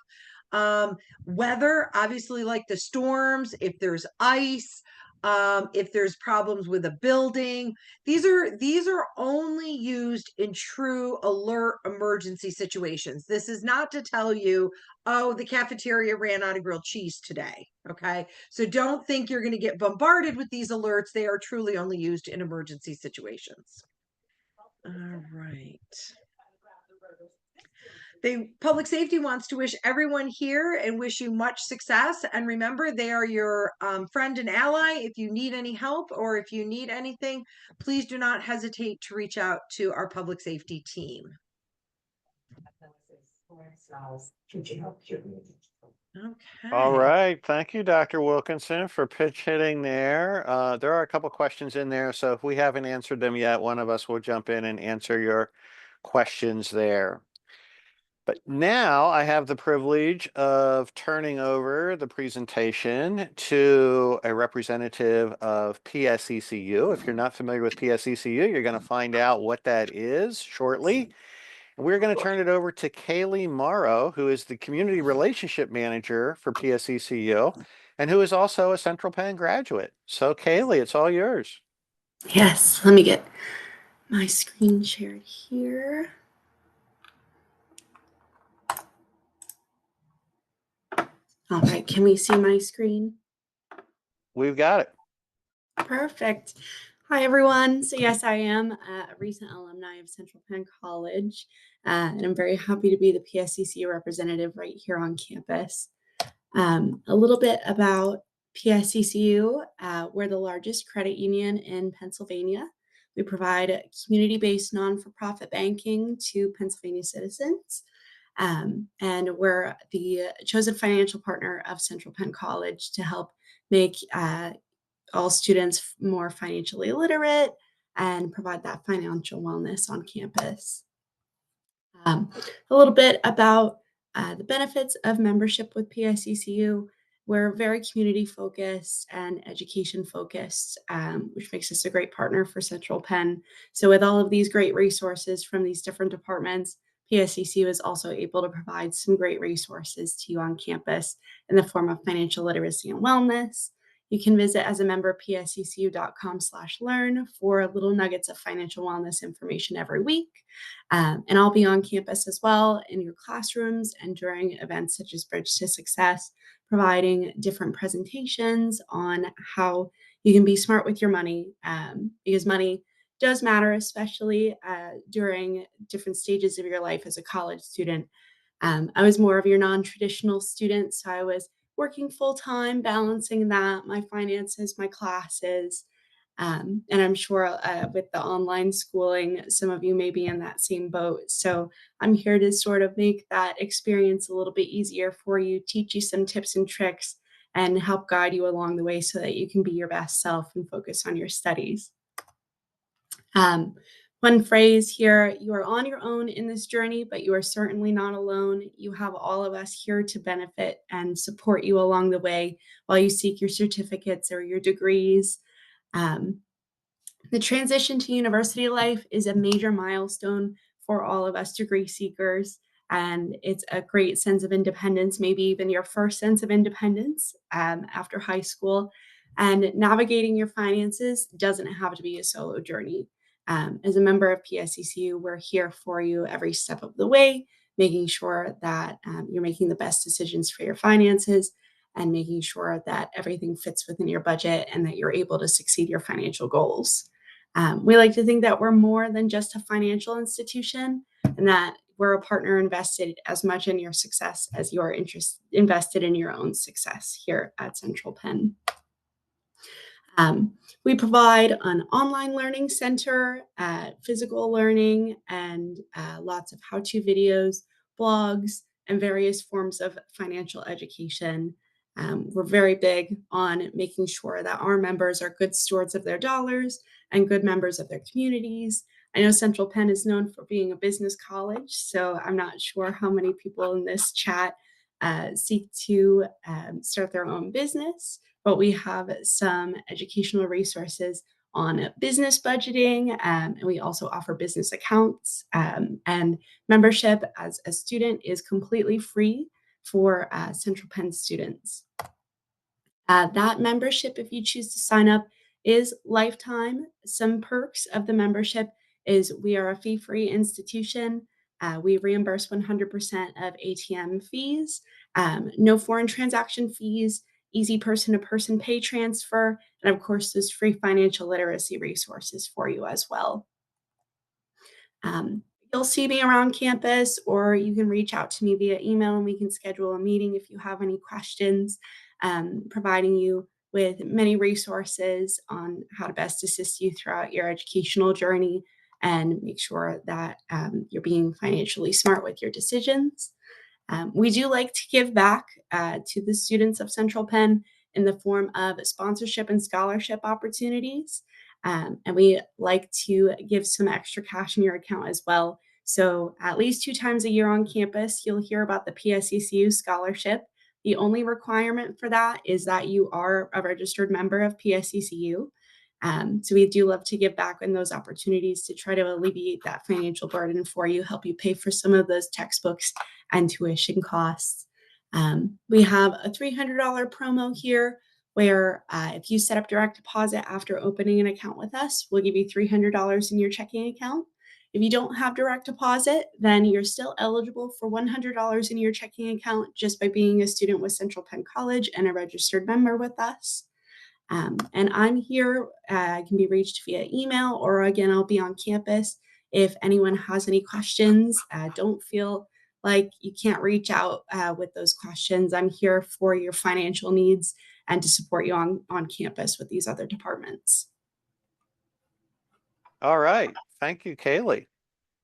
Weather, obviously, like the storms, if there's ice, if there's problems with a building. These are only used in true alert emergency situations. This is not to tell you, oh, the cafeteria ran out of grilled cheese today. Okay. So don't think you're going to get bombarded with these alerts. They are truly only used in emergency situations. All right. Public safety wants to wish everyone here and wish you much success. And remember, they are your friend and ally. If you need any help or if you need anything, please do not hesitate to reach out to our public safety team. Okay. All right. Thank you, Dr. Wilkinson, for pitch hitting there. There are a couple questions in there, so if we haven't answered them yet, one of us will jump in and answer your questions there. But now I have the privilege of turning over the presentation to a representative of PSECU. If you're not familiar with PSECU, you're going to find out what that is shortly. And we're going to turn it over to Kaylee Morrow, who is the Community Relationship Manager for PSECU and who is also a Central Penn graduate. So Kaylee, it's all yours. Yes, let me get my screen shared here. All right, can we see my screen? We've got it. Perfect. Hi, everyone. So yes, I am a recent alumni of Central Penn College, and I'm very happy to be the PSECU representative right here on campus. A little bit about PSECU. We're the largest credit union in Pennsylvania. We provide community-based non-for-profit banking to Pennsylvania citizens. And we're the chosen financial partner of Central Penn College to help make all students more financially literate and provide that financial wellness on campus. A little bit about the benefits of membership with PSECU. We're very community focused and education focused, which makes us a great partner for Central Penn. So with all of these great resources from these different departments, PSECU is also able to provide some great resources to you on campus in the form of financial literacy and wellness. You can visit as a member psecU.com/learn for little nuggets of financial wellness information every week. And I'll be on campus as well in your classrooms and during events such as Bridge to Success, providing different presentations on how you can be smart with your money, because money does matter, especially during different stages of your life as a college student. I was more of your non-traditional student, so I was working full-time, balancing that, my finances, my classes. And I'm sure with the online schooling, some of you may be in that same boat. So I'm here to sort of make that experience a little bit easier for you, teach you some tips and tricks, and help guide you along the way so that you can be your best self and focus on your studies. One One phrase here: you are on your own in this journey, but you are certainly not alone. You have all of us here to benefit and support you along the way while you seek your certificates or your degrees. The transition to university life is a major milestone for all of us degree seekers, and it's a great sense of independence, maybe even your first sense of independence after high school. And navigating your finances doesn't have to be a solo journey. As a member of PSECU, we're here for you every step of the way, making sure that you're making the best decisions for your finances and making sure that everything fits within your budget and that you're able to succeed your financial goals. We like to think that we're more than just a financial institution and that we're a partner invested as much in your success as you are invested in your own success here at Central Penn. We provide an online learning center, physical learning, and lots of how-to videos, blogs, and various forms of financial education. We're very big on making sure that our members are good stewards of their dollars and good members of their communities. I know Central Penn is known for being a business college, so I'm not sure how many people in this chat seek to start their own business, but we have some educational resources on business budgeting, and we also offer business accounts, and membership as a student is completely free for Central Penn students. That membership, if you choose to sign up, is lifetime. Some perks of the membership is we are a fee-free institution. We reimburse 100% of ATM fees, no foreign transaction fees, easy person-to-person pay transfer, and of course, those free financial literacy resources for you as well. You'll see me around campus, or you can reach out to me via email and we can schedule a meeting if you have any questions, providing you with many resources on how to best assist you throughout your educational journey and make sure that you're being financially smart with your decisions. We do like to give back to the students of Central Penn in the form of sponsorship and scholarship opportunities. And we like to give some extra cash in your account as well. So at least 2 times a year on campus, you'll hear about the PSECU scholarship. The only requirement for that is that you are a registered member of PSECU. So we do love to give back in those opportunities to try to alleviate that financial burden for you, help you pay for some of those textbooks and tuition costs. We have a $300 promo here where if you set up direct deposit after opening an account with us, we'll give you $300 in your checking account. If you don't have direct deposit, then you're still eligible for $100 in your checking account just by being a student with Central Penn College and a registered member with us. And I'm here, I can be reached via email, or again, I'll be on campus. If anyone has any questions, don't feel like you can't reach out with those questions. I'm here for your financial needs and to support you on campus with these other departments. All right. Thank you, Kaylee.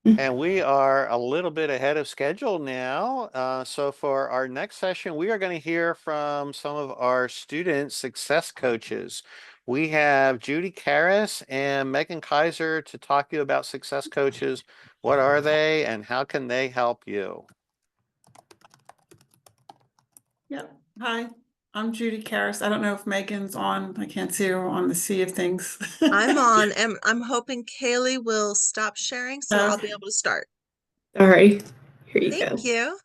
And we are a little bit ahead of schedule now. So for our next session, we are going to hear from some of our student success coaches. We have Judy Karras and Megan Kaiser to talk to you about success coaches. What are they and how can they help you? Yep. Hi, I'm Judy Karras. I don't know if Megan's on. I can't see her on the sea of things. I'm on, and I'm hoping Kaylee will stop sharing so I'll be able to start. All right, here you go. Thank you.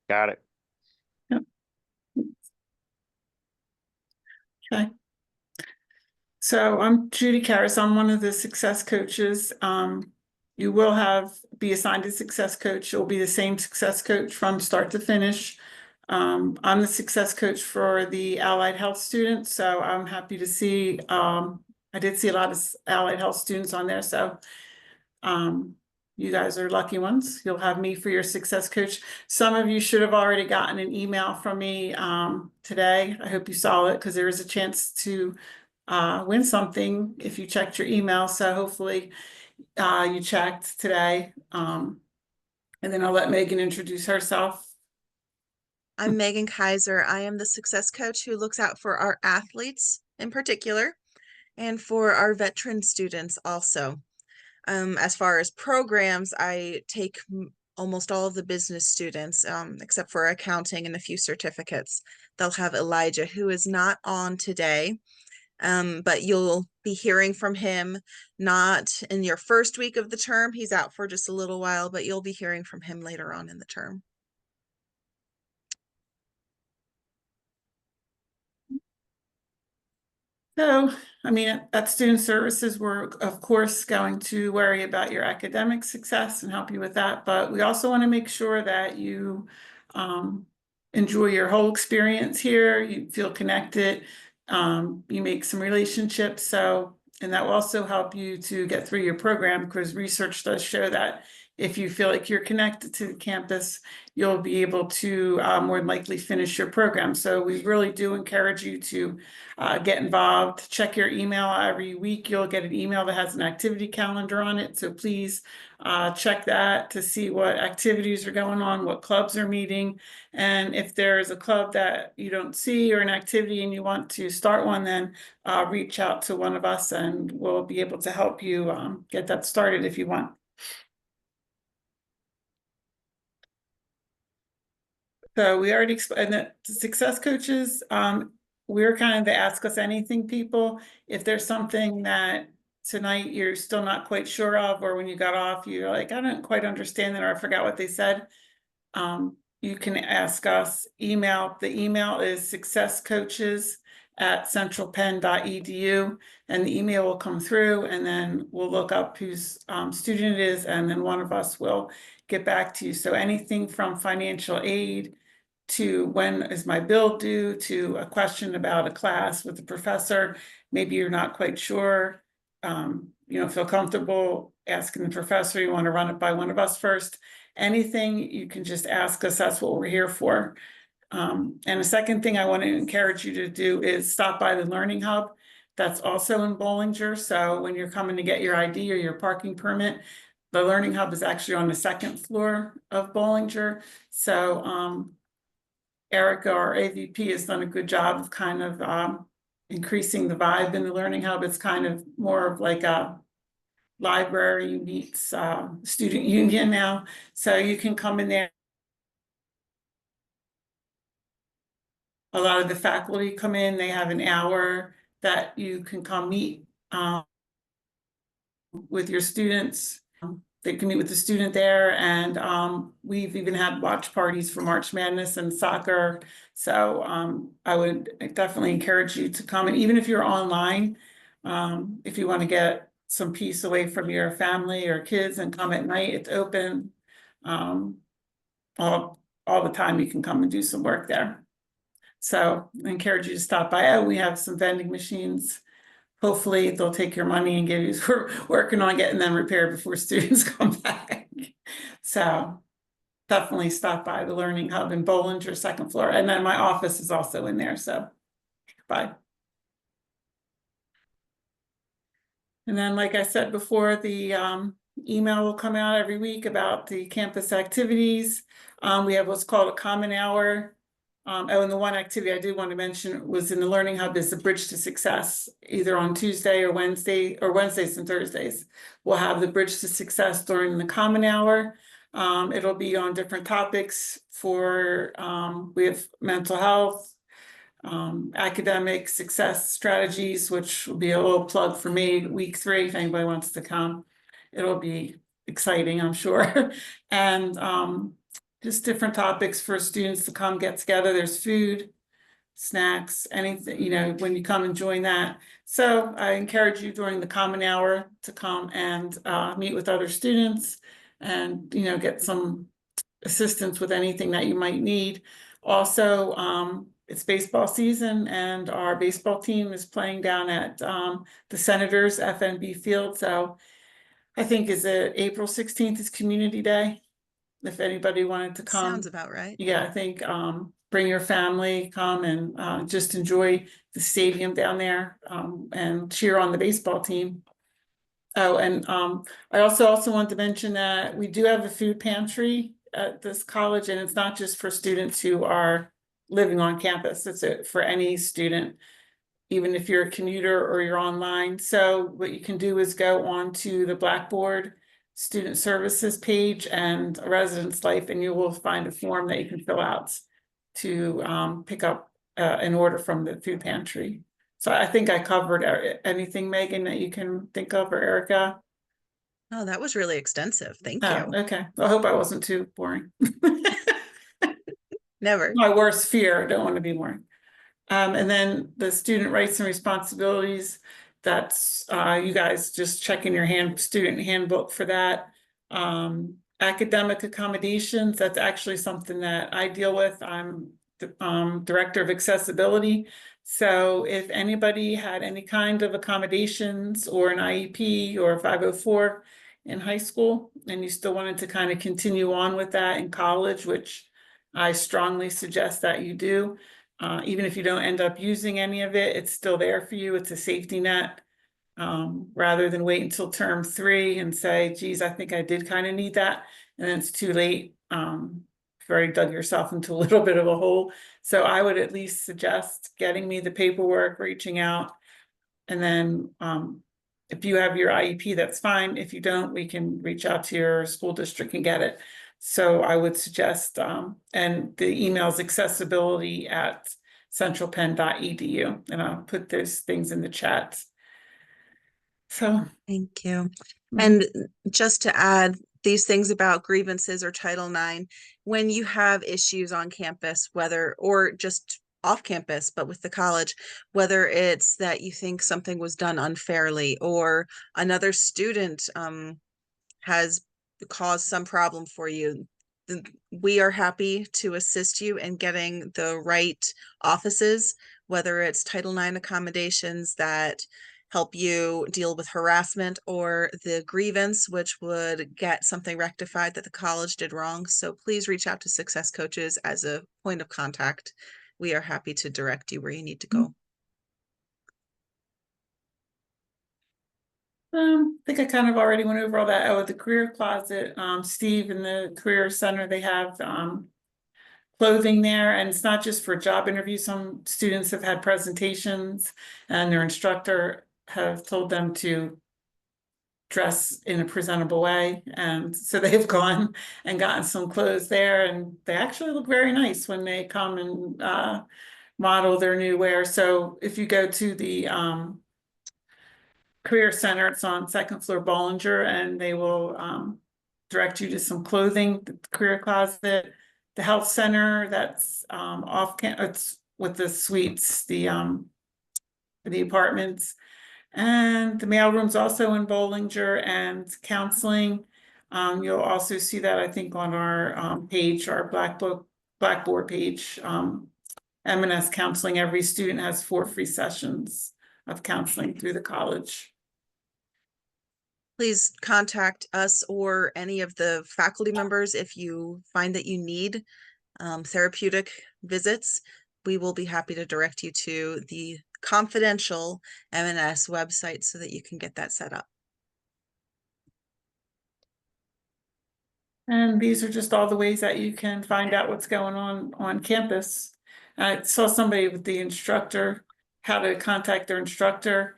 Got it. Yep. Okay. So I'm Judy Karras. I'm one of the success coaches. You will be assigned a success coach. You'll be the same success coach from start to finish. I'm the success coach for the allied health students. So I'm happy to see, I did see a lot of allied health students on there. So you guys are lucky ones. You'll have me for your success coach. Some of you should have already gotten an email from me today. I hope you saw it because there is a chance to win something if you checked your email. So hopefully you checked today. And then I'll let Megan introduce herself. I'm Megan Kaiser. I am the success coach who looks out for our athletes in particular and for our veteran students also. As far as programs, I take almost all of the business students, except for accounting and a few certificates. They'll have Elijah, who is not on today, but you'll be hearing from him not in your first week of the term. He's out for just a little while, but you'll be hearing from him later on in the term. So, I mean, at Student Services, we're of course going to worry about your academic success and help you with that, but we also want to make sure that you enjoy your whole experience here, you feel connected, you make some relationships. So, and that will also help you to get through your program, because research does show that if you feel like you're connected to the campus, you'll be able to more than likely finish your program. So we really do encourage you to get involved. Check your email every week. You'll get an email that has an activity calendar on it. So please check that to see what activities are going on, what clubs are meeting. And if there's a club that you don't see or an activity and you want to start one, then reach out to one of us and we'll be able to help you get that started if you want. So we already explained that the success coaches, we're kind of the ask us anything people. If there's something that tonight you're still not quite sure of, or when you got off, you're like, I don't quite understand that, or I forgot what they said. You can ask us. The email is successcoaches@CentralPenn.edu, and the email will come through, and then we'll look up whose student it is, and then one of us will get back to you. So anything from financial aid to when is my bill due, to a question about a class with the professor, maybe you're not quite sure, feel comfortable asking the professor, you want to run it by one of us first. Anything, you can just ask us. That's what we're here for. And the second thing I want to encourage you to do is stop by the Learning Hub. That's also in Bollinger. So when you're coming to get your ID or your parking permit, the Learning Hub is actually on the second floor of Bollinger. So Erica, our AVP, has done a good job of kind of increasing the vibe in the Learning Hub. It's kind of more of like a library meets student union now. So you can come in there. A lot of the faculty come in, they have an hour that you can come meet with your students. They can meet with the student there, and we've even had watch parties for March Madness and soccer. So I would definitely encourage you to come, and even if you're online, if you want to get some peace away from your family or kids and come at night, it's open all the time. You can come and do some work there. So I encourage you to stop by. Oh, we have some vending machines. Hopefully they'll take your money and give you, we're working on getting them repaired before students come back. So definitely stop by the Learning Hub in Bollinger, second floor. And then my office is also in there, so bye. And then, like I said before, the email will come out every week about the campus activities. We have what's called a common hour. And the one activity I did want to mention was in the Learning Hub is the Bridge to Success, either on Tuesday or Wednesday, or Wednesdays and Thursdays. We'll have the Bridge to Success during the common hour. It'll be on different topics for, we have mental health, academic success strategies, which will be a little plug for me, week 3, if anybody wants to come. It'll be exciting, I'm sure. And just different topics for students to come get together. There's food, snacks, anything, when you come and join that. So I encourage you during the common hour to come and meet with other students and, get some assistance with anything that you might need. Also, it's baseball season, and our baseball team is playing down at the Senators FNB Field. So I think April 16th is Community Day. If anybody wanted to come. Sounds about right. Yeah, I think bring your family, come and just enjoy the stadium down there and cheer on the baseball team. Oh, and I also wanted to mention that we do have a food pantry at this college, and it's not just for students who are living on campus. For any student, even if you're a commuter or you're online. So what you can do is go on to the Blackboard Student Services page and Residence Life, and you will find a form that you can fill out to pick up an order from the food pantry. So I think I covered anything, Megan, that you can think of, or Erica. Oh, that was really extensive. Thank Oh, you. okay. I hope I wasn't too boring. Never. My worst fear, I don't want to be boring. And then the student rights and responsibilities, that's you guys just checking your student handbook for that. Academic accommodations, that's actually something that I deal with. I'm the director of accessibility. So if anybody had any kind of accommodations or an IEP or a 504 in high school, and you still wanted to kind of continue on with that in college, which I strongly suggest that you do. Even if you don't end up using any of it, it's still there for you. It's a safety net. Rather than wait until term 3 and say, geez, I think I did kind of need that. And then it's too late. You've already dug yourself into a little bit of a hole. So I would at least suggest getting me the paperwork, reaching out. And then if you have your IEP, that's fine. If you don't, we can reach out to your school district and get it. So I would suggest, and the email is accessibility@CentralPenn.edu, and I'll put those things in the chat. So, Thank you. And just to add these things about grievances or Title IX, when you have issues on campus, whether or just off campus, but with the college, whether it's that you think something was done unfairly or another student has caused some problem for you, we are happy to assist you in getting the right offices, whether it's Title IX accommodations that help you deal with harassment or the grievance, which would get something rectified that the college did wrong. So please reach out to Success Coaches as a point of contact. We are happy to direct you where you need to go. I think I kind of already went over all that. Oh, the career closet, Steve in the career center, they have clothing there, and it's not just for job interviews. Some students have had presentations and their instructor have told them to dress in a presentable way, and so they've gone and gotten some clothes there, and they actually look very nice when they come and model their new wear. So if you go to the Career Center, it's on second floor Bollinger, and they will direct you to some clothing, the career closet, the health center that's it's with the suites, the apartments, and the mailroom's also in Bollinger, and counseling. You'll also see that, I think, on our page, our Blackboard page, M&S counseling. Every student has 4 free sessions of counseling through the college. Please contact us or any of the faculty members if you find that you need therapeutic visits. We will be happy to direct you to the confidential M&S website so that you can get that set up. And these are just all the ways that you can find out what's going on campus. I saw somebody with the instructor, how to contact their instructor.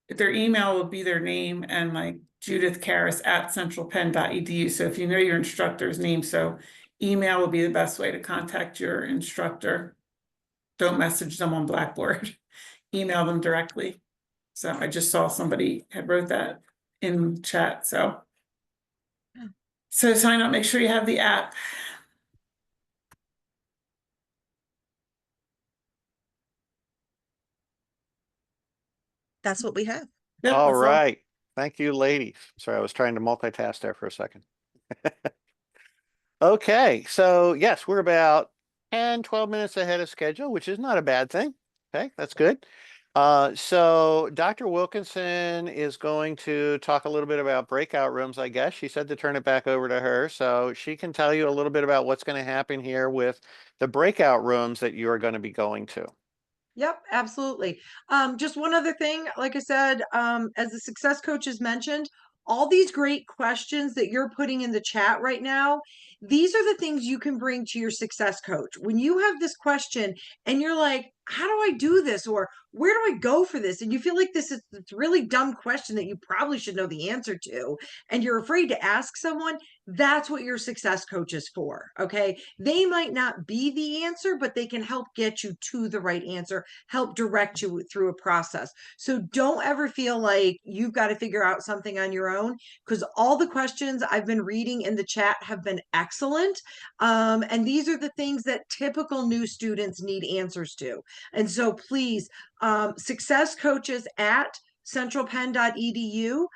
Their email will be their name and like Judith Karras at CentralPenn.edu. So if you know your instructor's name, so email will be the best way to contact your instructor. Don't message them on Blackboard, email them directly. So I just saw somebody had wrote that in chat. So sign up, make sure you have the app. That's what we have. Yep, All that's right. Thank you, ladies. Sorry, I was trying to multitask there for a second. Okay, so yes, we're about 10, 12 minutes ahead of schedule, which is not a bad thing. Okay, that's good. So Dr. Wilkinson is going to talk a little bit about breakout rooms, I guess. She said to turn it back over to her, so she can tell you a little bit about what's going to happen here with the breakout rooms that you are going to be going to. Yep, absolutely. Just one other thing, like I said, as the success coaches mentioned, all these great questions that you're putting in the chat right now, these are the things you can bring to your success coach. When you have this question and you're like, how do I do this? Or where do I go for this? And you feel like this is a really dumb question that you probably should know the answer to, and you're afraid to ask someone, that's what your success coach is for. Okay. They might not be the answer, but they can help get you to the right answer, help direct you through a process. So don't ever feel like you've got to figure out something on your own, because all the questions I've been reading in the chat have been excellent. And these are the things that typical new students need answers to. And so please, success coaches at CentralPenn.edu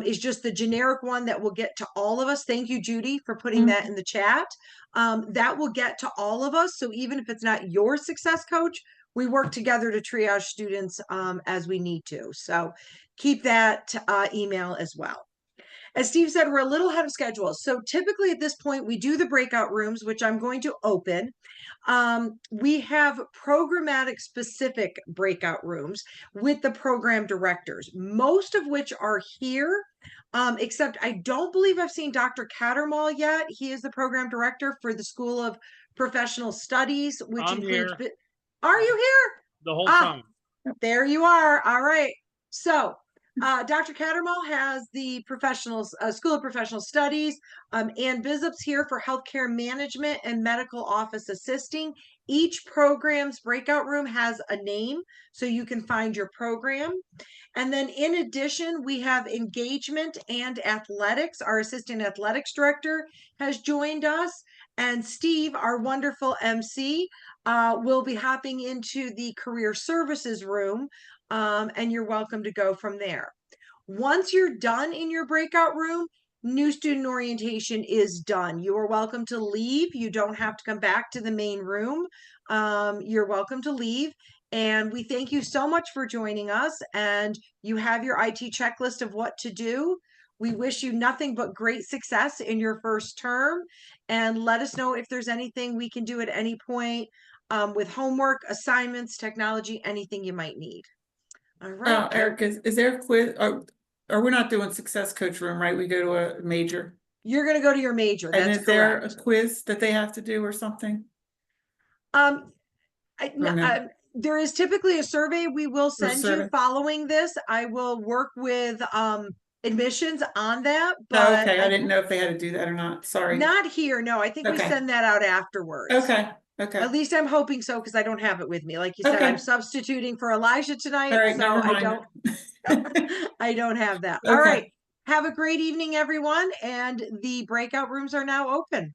is just the generic one that will get to all of us. Thank you, Judy, for putting that in the chat. That will get to all of us. So even if it's not your success coach, we work together to triage students as we need to. So keep that email as well. As Steve said, we're a little ahead of schedule. So typically at this point, we do the breakout rooms, which I'm going to open. We have programmatic specific breakout rooms with the program directors, most of which are here. Except I don't believe I've seen Dr. Cattermall yet. He is the program director for the School of Professional Studies, which I'm includes. here Are you here? the whole time. There you are. All right. So Dr. Cattermall has the School of Professional Studies. Ann Bissup's here for healthcare management and medical office assisting. Each program's breakout room has a name, so you can find your program. And then in addition, we have engagement and athletics. Our assistant athletics director has joined us. And Steve, our wonderful MC, will be hopping into the career services room. And you're welcome to go from there. Once you're done in your breakout room, new student orientation is done. You are welcome to leave. You don't have to come back to the main room. You're welcome to leave. And we thank you so much for joining us. And you have your IT checklist of what to do. We wish you nothing but great success in your first term. And let us know if there's anything we can do at any point with homework, assignments, technology, anything you might need. All right. Eric, is there a quiz? Or we're not doing success coach room, right? We go to a major. You're going to go to your major. And That's is there correct. a quiz that they have to do or something? There is typically a survey we will send you survey? following this. I will work with admissions on that, Oh, but okay. I didn't know if they had to do that or not. Sorry. not here. No, I think we Okay. send that out afterwards. Okay. Okay. At least I'm hoping so, because I don't have it with me. Like you said, Okay. I'm substituting for Elijah tonight, All right, so never I mind. I don't have that. Okay. All right. Have a great evening, everyone. And the breakout rooms are now open.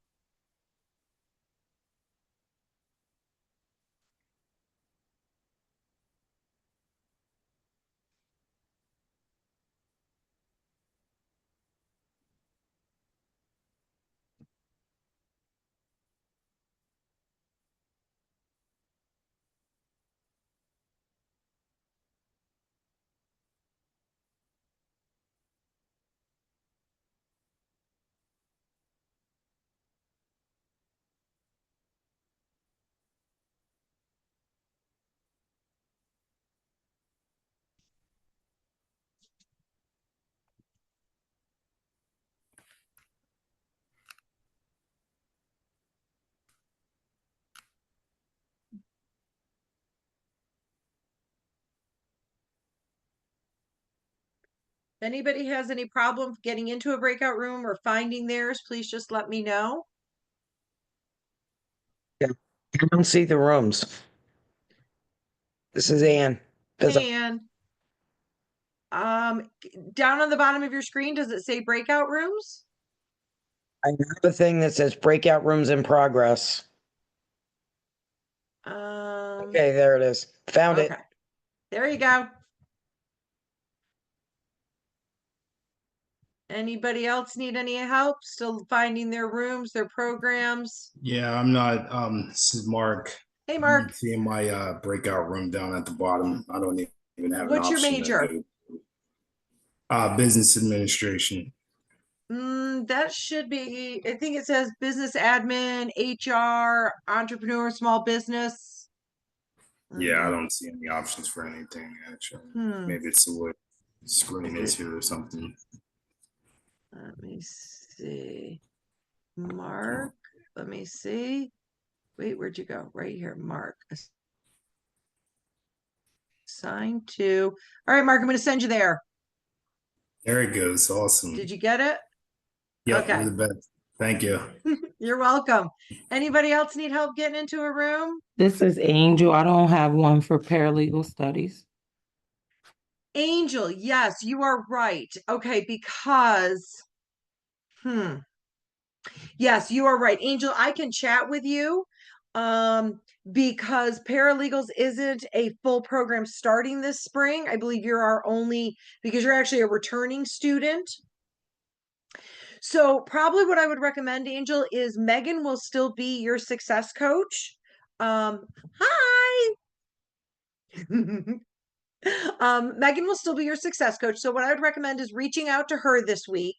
If anybody has any problem getting into a breakout room or finding theirs, please just let me know. I don't see the rooms. This is Ann. Hey, Ann. Down on the bottom of your screen, does it say breakout rooms? I have a thing that says breakout rooms in progress. Okay, there it is. Found it. There you go. Anybody else need any help still finding their rooms, their programs? Yeah, I'm not. This is Mark. Hey, Mark. I'm seeing my breakout room down at the bottom. I don't even have What's an your option major? to do. Business administration. That should be, I think it says business admin, HR, entrepreneur, small business. Yeah, I don't see any options for anything actually. Maybe it's the way the screen is here or something. Let me see. Mark, let me see. Wait, where'd you go? Right here, Mark. Assign to. All right, Mark, I'm going to send you there. There it goes. Awesome. Did you get it? Yep, Okay. you're the best. Thank you. You're welcome. Anybody else need help getting into a room? This is Angel. I don't have one for paralegal studies. Angel, yes, you are right. Okay, because yes, you are right. Angel, I can chat with you because paralegals isn't a full program starting this spring. I believe you're our only, because you're actually a returning student. So probably what I would recommend, Angel, is Megan will still be your success coach. Hi. Megan will still be your success coach. So what I would recommend is reaching out to her this week,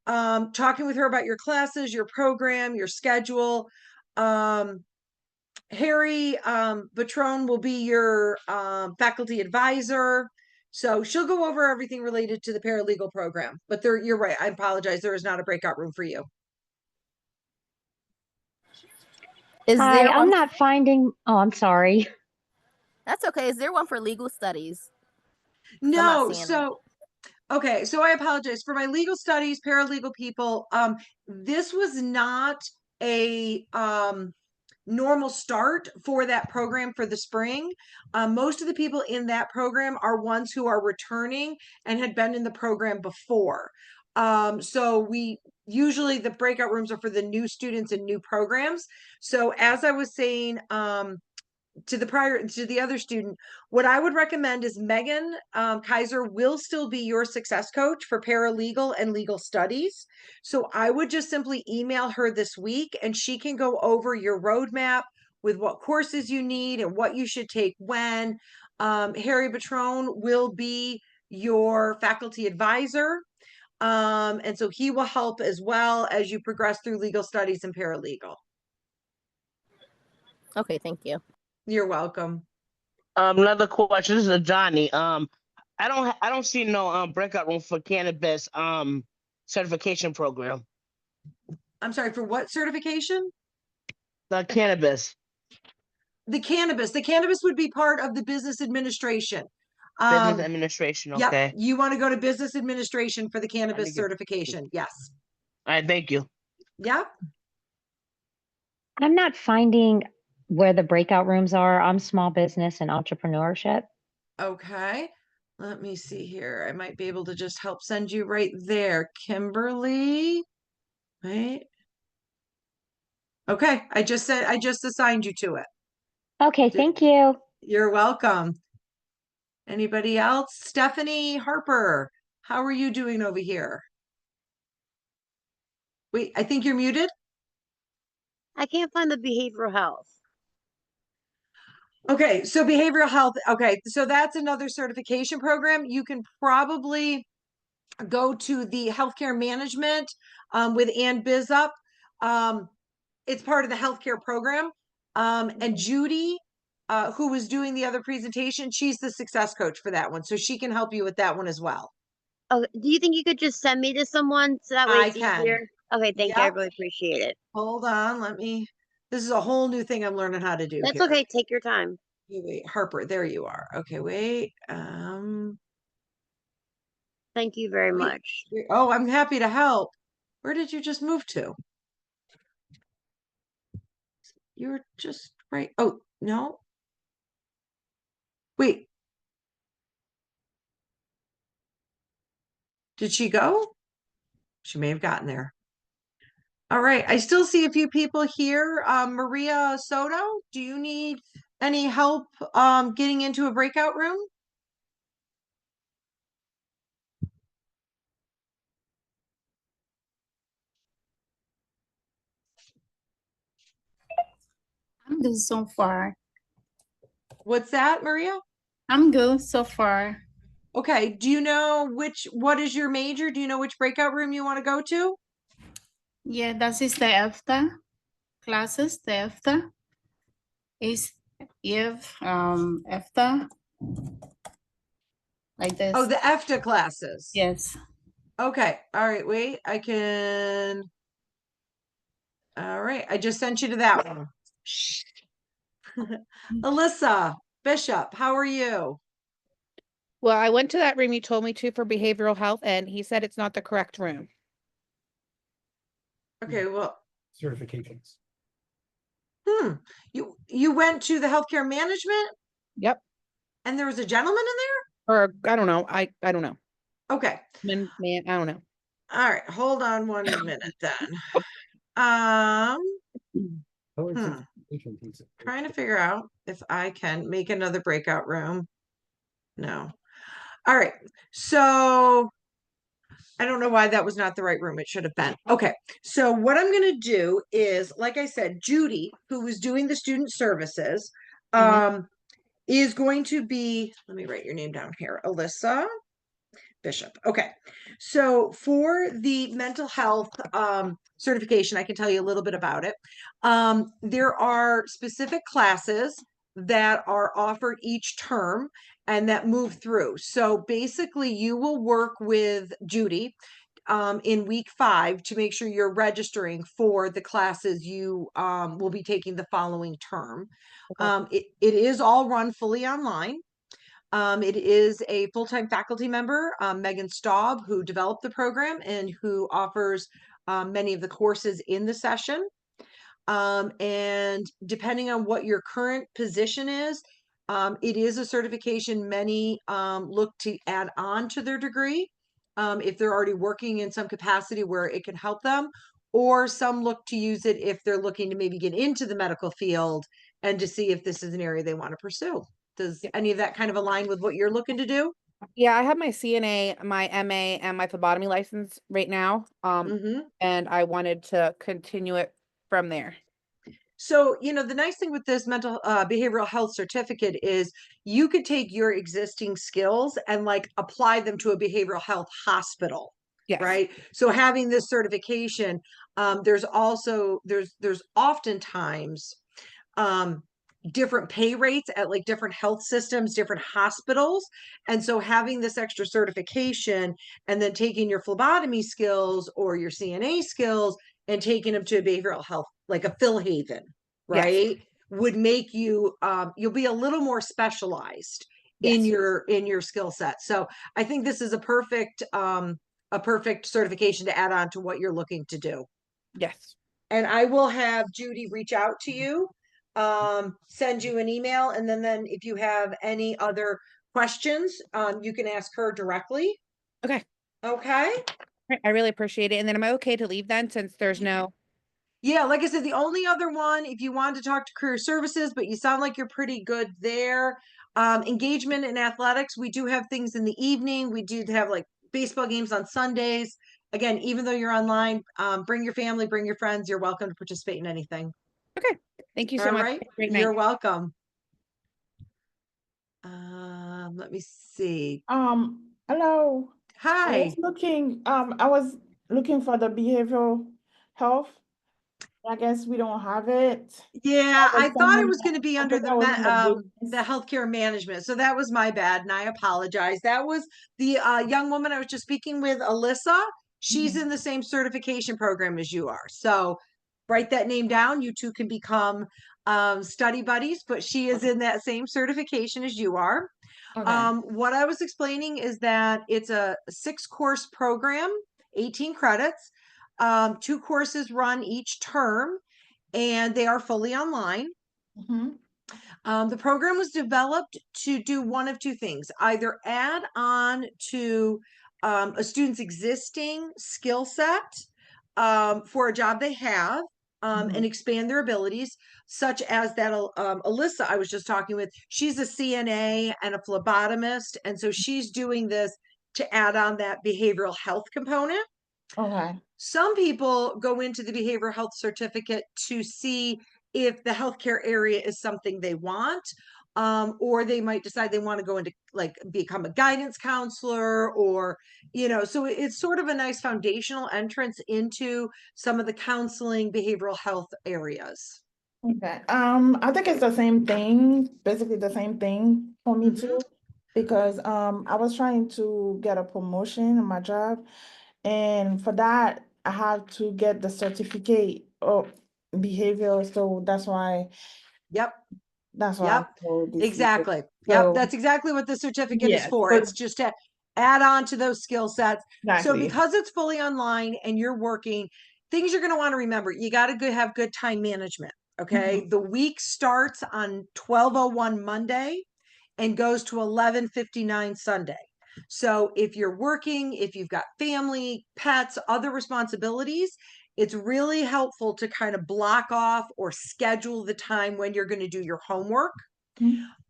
talking with her about your classes, your program, your schedule. Harry Batrone will be your faculty advisor. So she'll go over everything related to the paralegal program. But you're right. I apologize. There is not a breakout room for you. Hi, I'm not finding. Oh, I'm sorry. That's okay. Is there one for legal studies? No, okay, so I apologize for my legal studies, paralegal people. This was not a normal start for that program for the spring. Most of the people in that program are ones who are returning and had been in the program before. So we usually the breakout rooms are for the new students and new programs. So as I was saying, to the other student, what I would recommend is Megan Kaiser will still be your success coach for paralegal and legal studies. So I would just simply email her this week and she can go over your roadmap with what courses you need and what you should take when. Harry Batrone will be your faculty advisor. And so he will help as well as you progress through legal studies and paralegal. Okay, thank you. You're welcome. Another question. This is Johnny. I don't see no breakout room for cannabis certification program. I'm sorry, for what certification? The cannabis. The cannabis would be part of the business administration. Business administration. Okay. Yep. You want to go to business administration for the cannabis certification. Yes. All right. Thank you. Yep. I'm not finding where the breakout rooms are. I'm small business and entrepreneurship. Okay. Let me see here. I might be able to just help send you right there. Kimberly. Wait. Okay. I just assigned you to it. Okay. Thank you. You're welcome. Anybody else? Stephanie Harper, how are you doing over here? Wait, I think you're muted. I can't find the behavioral health. Okay, so behavioral health. Okay, so that's another certification program. You can probably go to the healthcare management with Ann Bizup. It's part of the healthcare program. And Judy, who was doing the other presentation, she's the success coach for that one. So she can help you with that one as well. Oh, do you think you could just send me to someone so that way it's easier? Okay, thank you. I really appreciate it. Hold on, this is a whole new thing I'm learning how to do. That's here. okay. Take your time. Wait, Harper, there you are. Okay, wait. Thank you very much. Oh, I'm happy to help. Where did you just move to? You're just right. Oh, no. Wait. Did she go? She may have gotten there. All right. I still see a few people here. Maria Soto, do you need any help getting into a breakout room? I'm good so far. What's that, Maria? I'm good so far. Okay. Do you know what is your major? Do you know which breakout room you want to go to? Yeah, that is the EFTA classes. The EFTA is If after like this. Oh, the EFTA classes. Yes. Okay. All right. Wait, I can. All right. I just sent you to that one. Alyssa Bishop, how are you? Well, I went to that room you told me to for behavioral health, and he said it's not the correct room. Okay. Well, Certifications. You went to the healthcare management Yep. and there was a gentleman in Or I don't know. I don't know. there? Okay. Man, I don't know. All right. Hold on 1 minute then. Trying to figure out if I can make another breakout room. No. All right. So I don't know why that was not the right room. It should have been. Okay. So what I'm going to do is, like I said, Judy, who was doing the student services, is going to be, let me write your name down here, Alyssa Bishop. Okay. So for the mental health certification, I can tell you a little bit about it. There are specific classes that are offered each term and that move through. So basically you will work with Judy in week 5 to make sure you're registering for the classes you will be taking the following term. It is all run fully online. It is a full-time faculty member, Megan Staub, who developed the program and who offers many of the courses in the session. And depending on what your current position is, it is a certification many look to add on to their degree if they're already working in some capacity where it can help them, or some look to use it if they're looking to maybe get into the medical field and to see if this is an area they want to pursue. Does any of that kind of align with what you're looking to do? Yeah, I have my CNA, my MA, and my phlebotomy license right now. And I wanted to continue it from there. So, the nice thing with this mental behavioral health certificate is you could take your existing skills and like apply them to a behavioral health hospital. Yes. Right. So having this certification, there's oftentimes different pay rates at like different health systems, different hospitals. And so having this extra certification and then taking your phlebotomy skills or your CNA skills and taking them to a behavioral health, like a Phil Haven, right? Yes. Would make you, you'll be a little more specialized in your skill set. So I think this is a perfect certification to add on to what you're looking to do. Yes. And I will have Judy reach out to you, send you an email. And then if you have any other questions, you can ask her directly. Okay. Okay. I really appreciate it. And then am I okay to leave then since there's no? Yeah, like I said, the only other one, if you wanted to talk to career services, but you sound like you're pretty good there. Engagement in athletics, we do have things in the evening. We do have like baseball games on Sundays. Again, even though you're online, bring your family, bring your friends. You're welcome to participate in anything. Okay. Thank you so much. Right. Great night. You're welcome. Let me see. Hello. Hi. I was looking for the behavioral health. I guess we don't have it. Yeah, I thought it was going to be under the healthcare management. So that was my bad. And I apologize. That was the young woman I was just speaking with, Alyssa. She's in the same certification program as you are. So write that name down. You two can become study buddies, but she is in that same certification as you are. Okay. What I was explaining is that it's a 6-course program, 18 credits, 2 courses run each term, and they are fully online. The program was developed to do one of 2 things, either add on to a student's existing skill set for a job they have and expand their abilities, such as that Alyssa I was just talking with, she's a CNA and a phlebotomist, and so she's doing this to add on that behavioral health component. Okay. Some people go into the behavioral health certificate to see if the healthcare area is something they want, or they might decide they want to go into like become a guidance counselor, or so it's sort of a nice foundational entrance into some of the counseling behavioral health areas. Okay, I think it's the same thing, basically the same thing for me too, because I was trying to get a promotion in my job, and for that I have to get the certificate of behavior, so that's why. Yep. That's why I'm Yep. so Exactly. So Yep. That's exactly what the certificate is yeah, for. so It's just to add on to those skill sets. So exactly. because it's fully online and you're working, things you're going to want to remember, you got to have good time management. Okay. The week starts on 12:01 Monday and goes to 11:59 Sunday. So if you're working, if you've got family, pets, other responsibilities, it's really helpful to kind of block off or schedule the time when you're going to do your homework.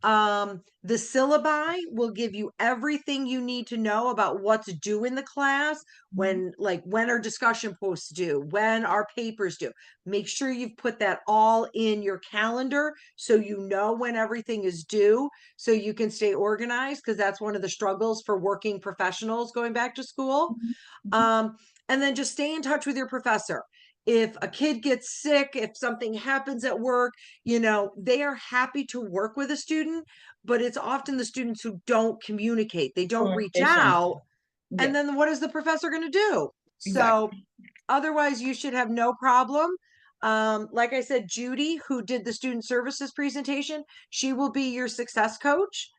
The syllabi will give you everything you need to know about what's due in the class, when are discussion posts due, when are papers due. Make sure you've put that all in your calendar so you know when everything is due, so you can stay organized, because that's one of the struggles for working professionals going back to school. And then just stay in touch with your professor. If a kid gets sick, if something happens at work, they are happy to work with a student, but it's often the students who don't communicate. They don't reach out. And then what is the professor going to do? So otherwise you should have no problem. Like I said, Judy, who did the student services presentation, she will be your success coach.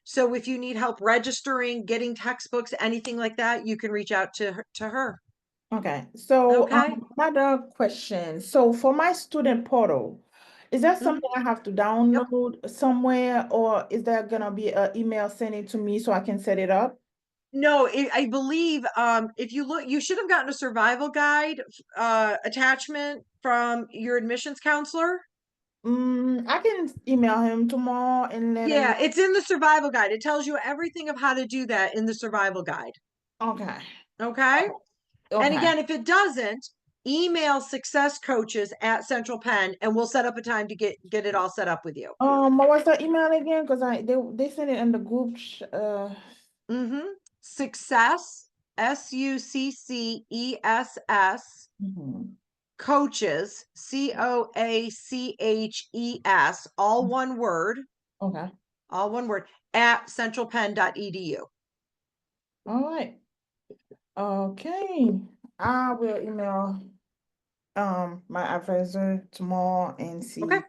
So if you need help registering, getting textbooks, anything like that, you can reach out to her. Okay, so Okay. another question. So for my student portal, is that something I have to download somewhere, or is there gonna be an email sending to me so I can set it up? No, I believe if you look, you should have gotten a survival guide attachment from your admissions counselor. I can email him tomorrow and let him. Yeah, it's in the survival guide. It tells you everything of how to do that in the survival guide. Okay. Okay. And Okay. again, if it doesn't, email success coaches at Central Penn and we'll set up a time to get it all set up with you. What was the email again? Because they sent it in the group. Success, SUCCESS, coaches, COACHES, all one word. Okay. All one word, at CentralPenn.edu. All right. Okay. I will email my advisor tomorrow and see what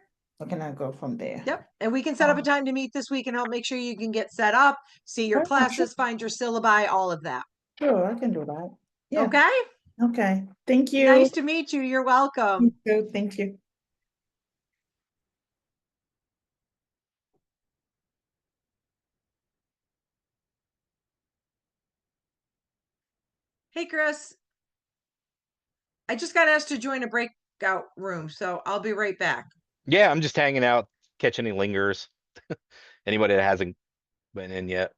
can I go from there. Yep. And we can set up a time to meet this week and help make sure you can get set up, see your classes, find your syllabi, all of that. Sure, I can do that. Yeah. Okay. Okay. Thank you. Nice to meet you. You're welcome. You too. Thank you. Hey, Chris. I just got asked to join a breakout room, so I'll be right back. Yeah, I'm just hanging out, catch any lingers. Anybody that hasn't been in yet.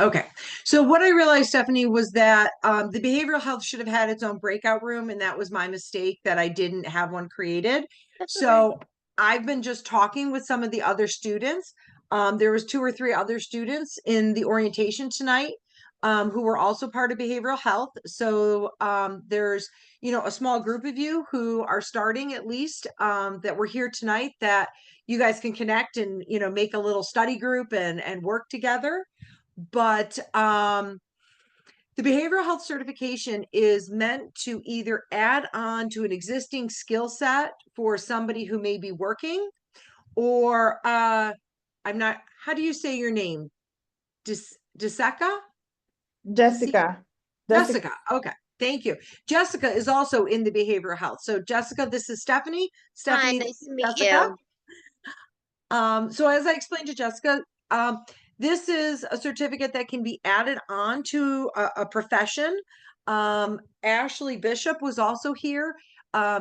Okay. So what I realized, Stephanie, was that the behavioral health should have had its own breakout room, and that was my mistake that I didn't have one created. So I've been just talking with some of the other students. There was 2 or 3 other students in the orientation tonight. who are also part of behavioral health. So there's, a small group of you who are starting at least that we're here tonight that you guys can connect and, make a little study group and work together. But the behavioral health certification is meant to either add on to an existing skill set for somebody who may be working, or how do you say your name? Jessica? Jessica. Okay. Thank you. Jessica is also in the behavioral health. So Jessica, this is Stephanie. Stephanie, Hi, nice to meet Jessica. you. So as I explained to Jessica, this is a certificate that can be added on to a profession. Ashley Bishop was also here.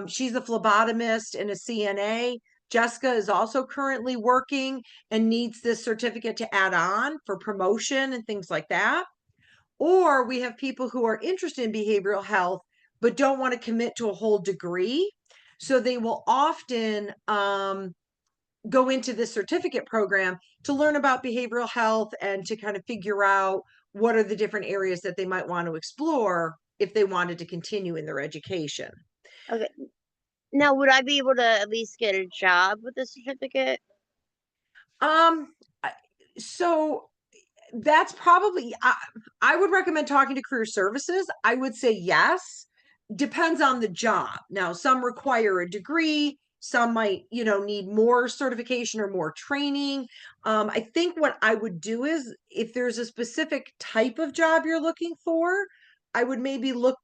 She's a phlebotomist and a CNA. Jessica is also currently working and needs this certificate to add on for promotion and things like that. Or we have people who are interested in behavioral health, but don't want to commit to a whole degree. So they will often go into this certificate program to learn about behavioral health and to kind of figure out what are the different areas that they might want to explore if they wanted to continue in their education. Okay. Now, would I be able to at least get a job with the certificate? So that's probably, I would recommend talking to career services. I would say yes. Depends on the job. Now, some require a degree, some might, need more certification or more training. I think what I would do is if there's a specific type of job you're looking for, I would maybe look,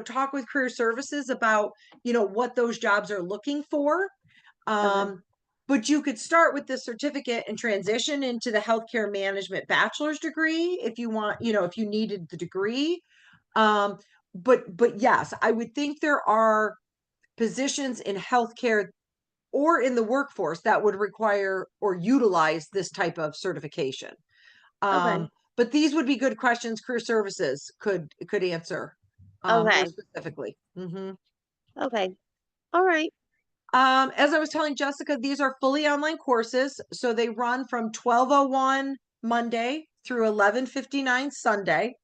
talk with career services about, what those jobs are looking for. But you could start with this certificate and transition into the healthcare management bachelor's degree if you want, if you needed the degree. But yes, I would think there are positions in healthcare or in the workforce that would require or utilize this type of certification. But these would be good questions career services could answer more specifically. Okay. All right. As I was telling Jessica, these are fully online courses. So they run from 12:01 Monday through 11:59 Sunday.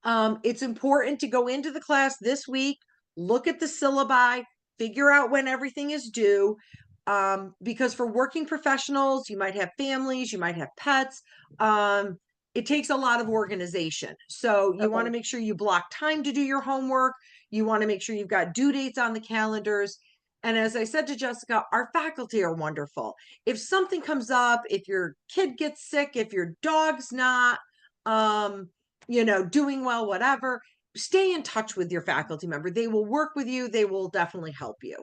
It's important to go into the class this week, look at the syllabi, figure out when everything is due. Because for working professionals, you might have families, you might have pets. It takes a lot of organization. So you want to make sure you block time to do your homework. You want to make sure you've got due dates on the calendars. And as I said to Jessica, our faculty are wonderful. If something comes up, if your kid gets sick, if your dog's not, doing well, whatever, stay in touch with your faculty member. They will work with you. They will definitely help you.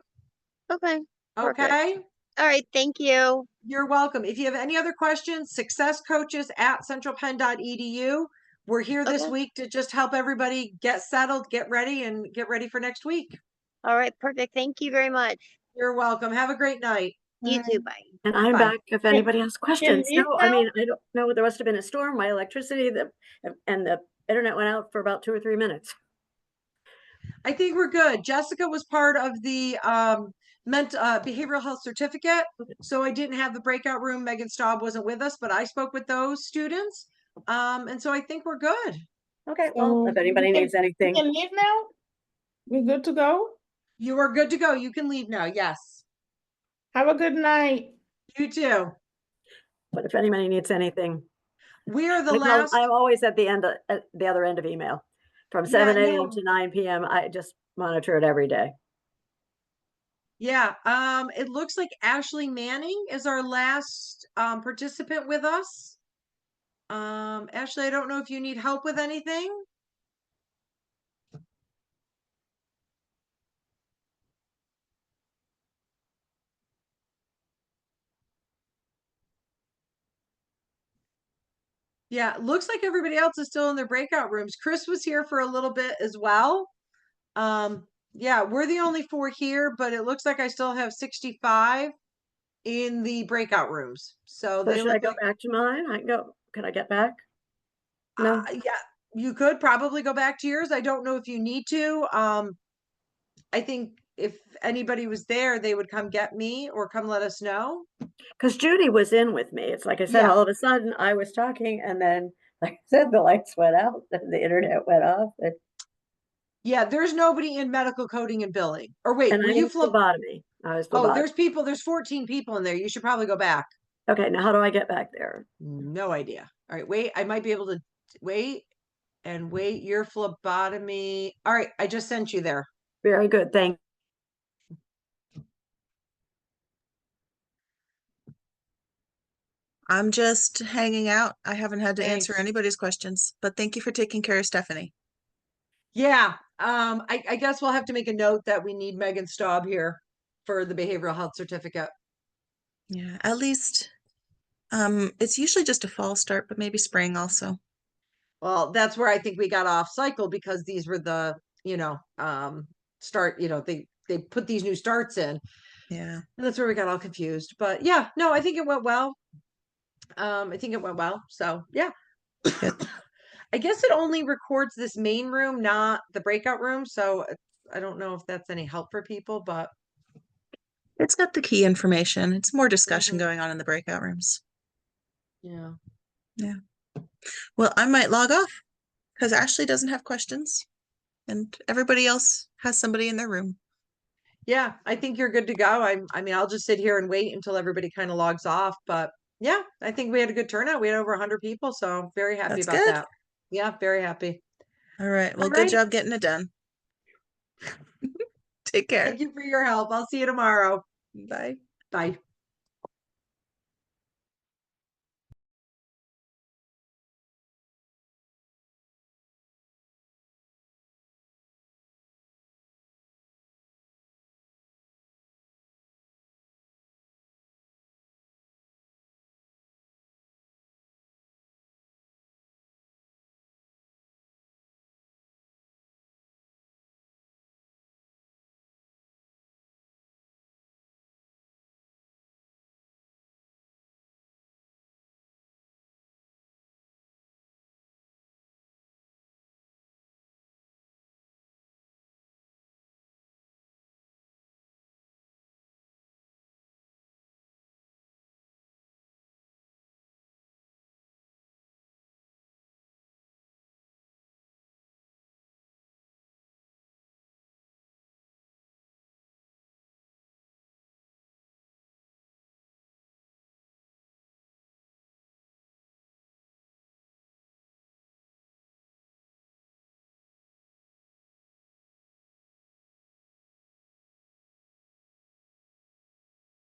Okay. Perfect. Okay. All right. Thank you. You're welcome. If you have any other questions, successcoaches@CentralPenn.edu. We're here this week to just help everybody get settled, get ready for next week. All right. Perfect. Thank you very much. You're welcome. Have a great night. You too. Bye. And I'm back if anybody has questions. you No, I mean, I don't know. There must have been a storm. My electricity and the internet went out for about 2 or 3 minutes. I think we're good. Jessica was part of the behavioral health certificate. So I didn't have the breakout room. Megan Staub wasn't with us, but I spoke with those students. And so I think we're good. Okay. Well, if anybody needs anything. You can leave now? We're good to go? You are good to go. You can leave now. Yes. Have a good night. You too. But if anybody needs anything, we are the last. I'm always at the other end of email from 7 a.m. to 9 p.m. I just monitor it every day. Yeah. It looks like Ashley Manning is our last participant with us. Ashley, I don't know if you need help with anything. Yeah, looks like everybody else is still in their breakout rooms. Chris was here for a little bit as well. Yeah, we're the only 4 here, but it looks like I still have 65 in the breakout rooms. So they should I go back to mine? Can I get back? No. Yeah, you could probably go back to yours. I don't know if you need to. I think if anybody was there, they would come get me or come let us know. Because Judy was in with me. It's like I said, all of a sudden I was talking and then like I said, the lights went out, the internet went off. Yeah, there's nobody in medical coding and billing. Or wait, And were I you was phlebotomy. I was Oh, phlebotomy. there's 14 people in there. You should probably go back. Okay, now how do I get back there? No idea. All right, wait, I might be able to wait your phlebotomy. All right, I just sent you there. Very good, thank I'm just hanging out. I haven't had to answer Thanks. anybody's questions, but thank you for taking care of Stephanie. Yeah, I guess we'll have to make a note that we need Megan Staub here for the behavioral health certificate. Yeah, at least it's usually just a fall start, but maybe spring also. Well, that's where I think we got off cycle because these were the, start, they put these new starts in. Yeah. And that's where we got all confused. But yeah, no, I think it went well. I think it went well. So yeah. I guess it only records this main room, not the breakout room. So I don't know if that's any help for people, but It's got the key information. It's more discussion Mhm. going on in the breakout rooms. Yeah. Yeah. Well, I might log off because Ashley doesn't have questions and everybody else has somebody in their room. Yeah, I think you're good to go. I mean, I'll just sit here and wait until everybody kind of logs off. But yeah, I think we had a good turnout. We had over 100 people, so I'm very happy That's about good. that. Yeah, very happy. All right. Well, All good right. job getting it done. Take care. Thank you for your help. I'll see you tomorrow. Bye. Bye.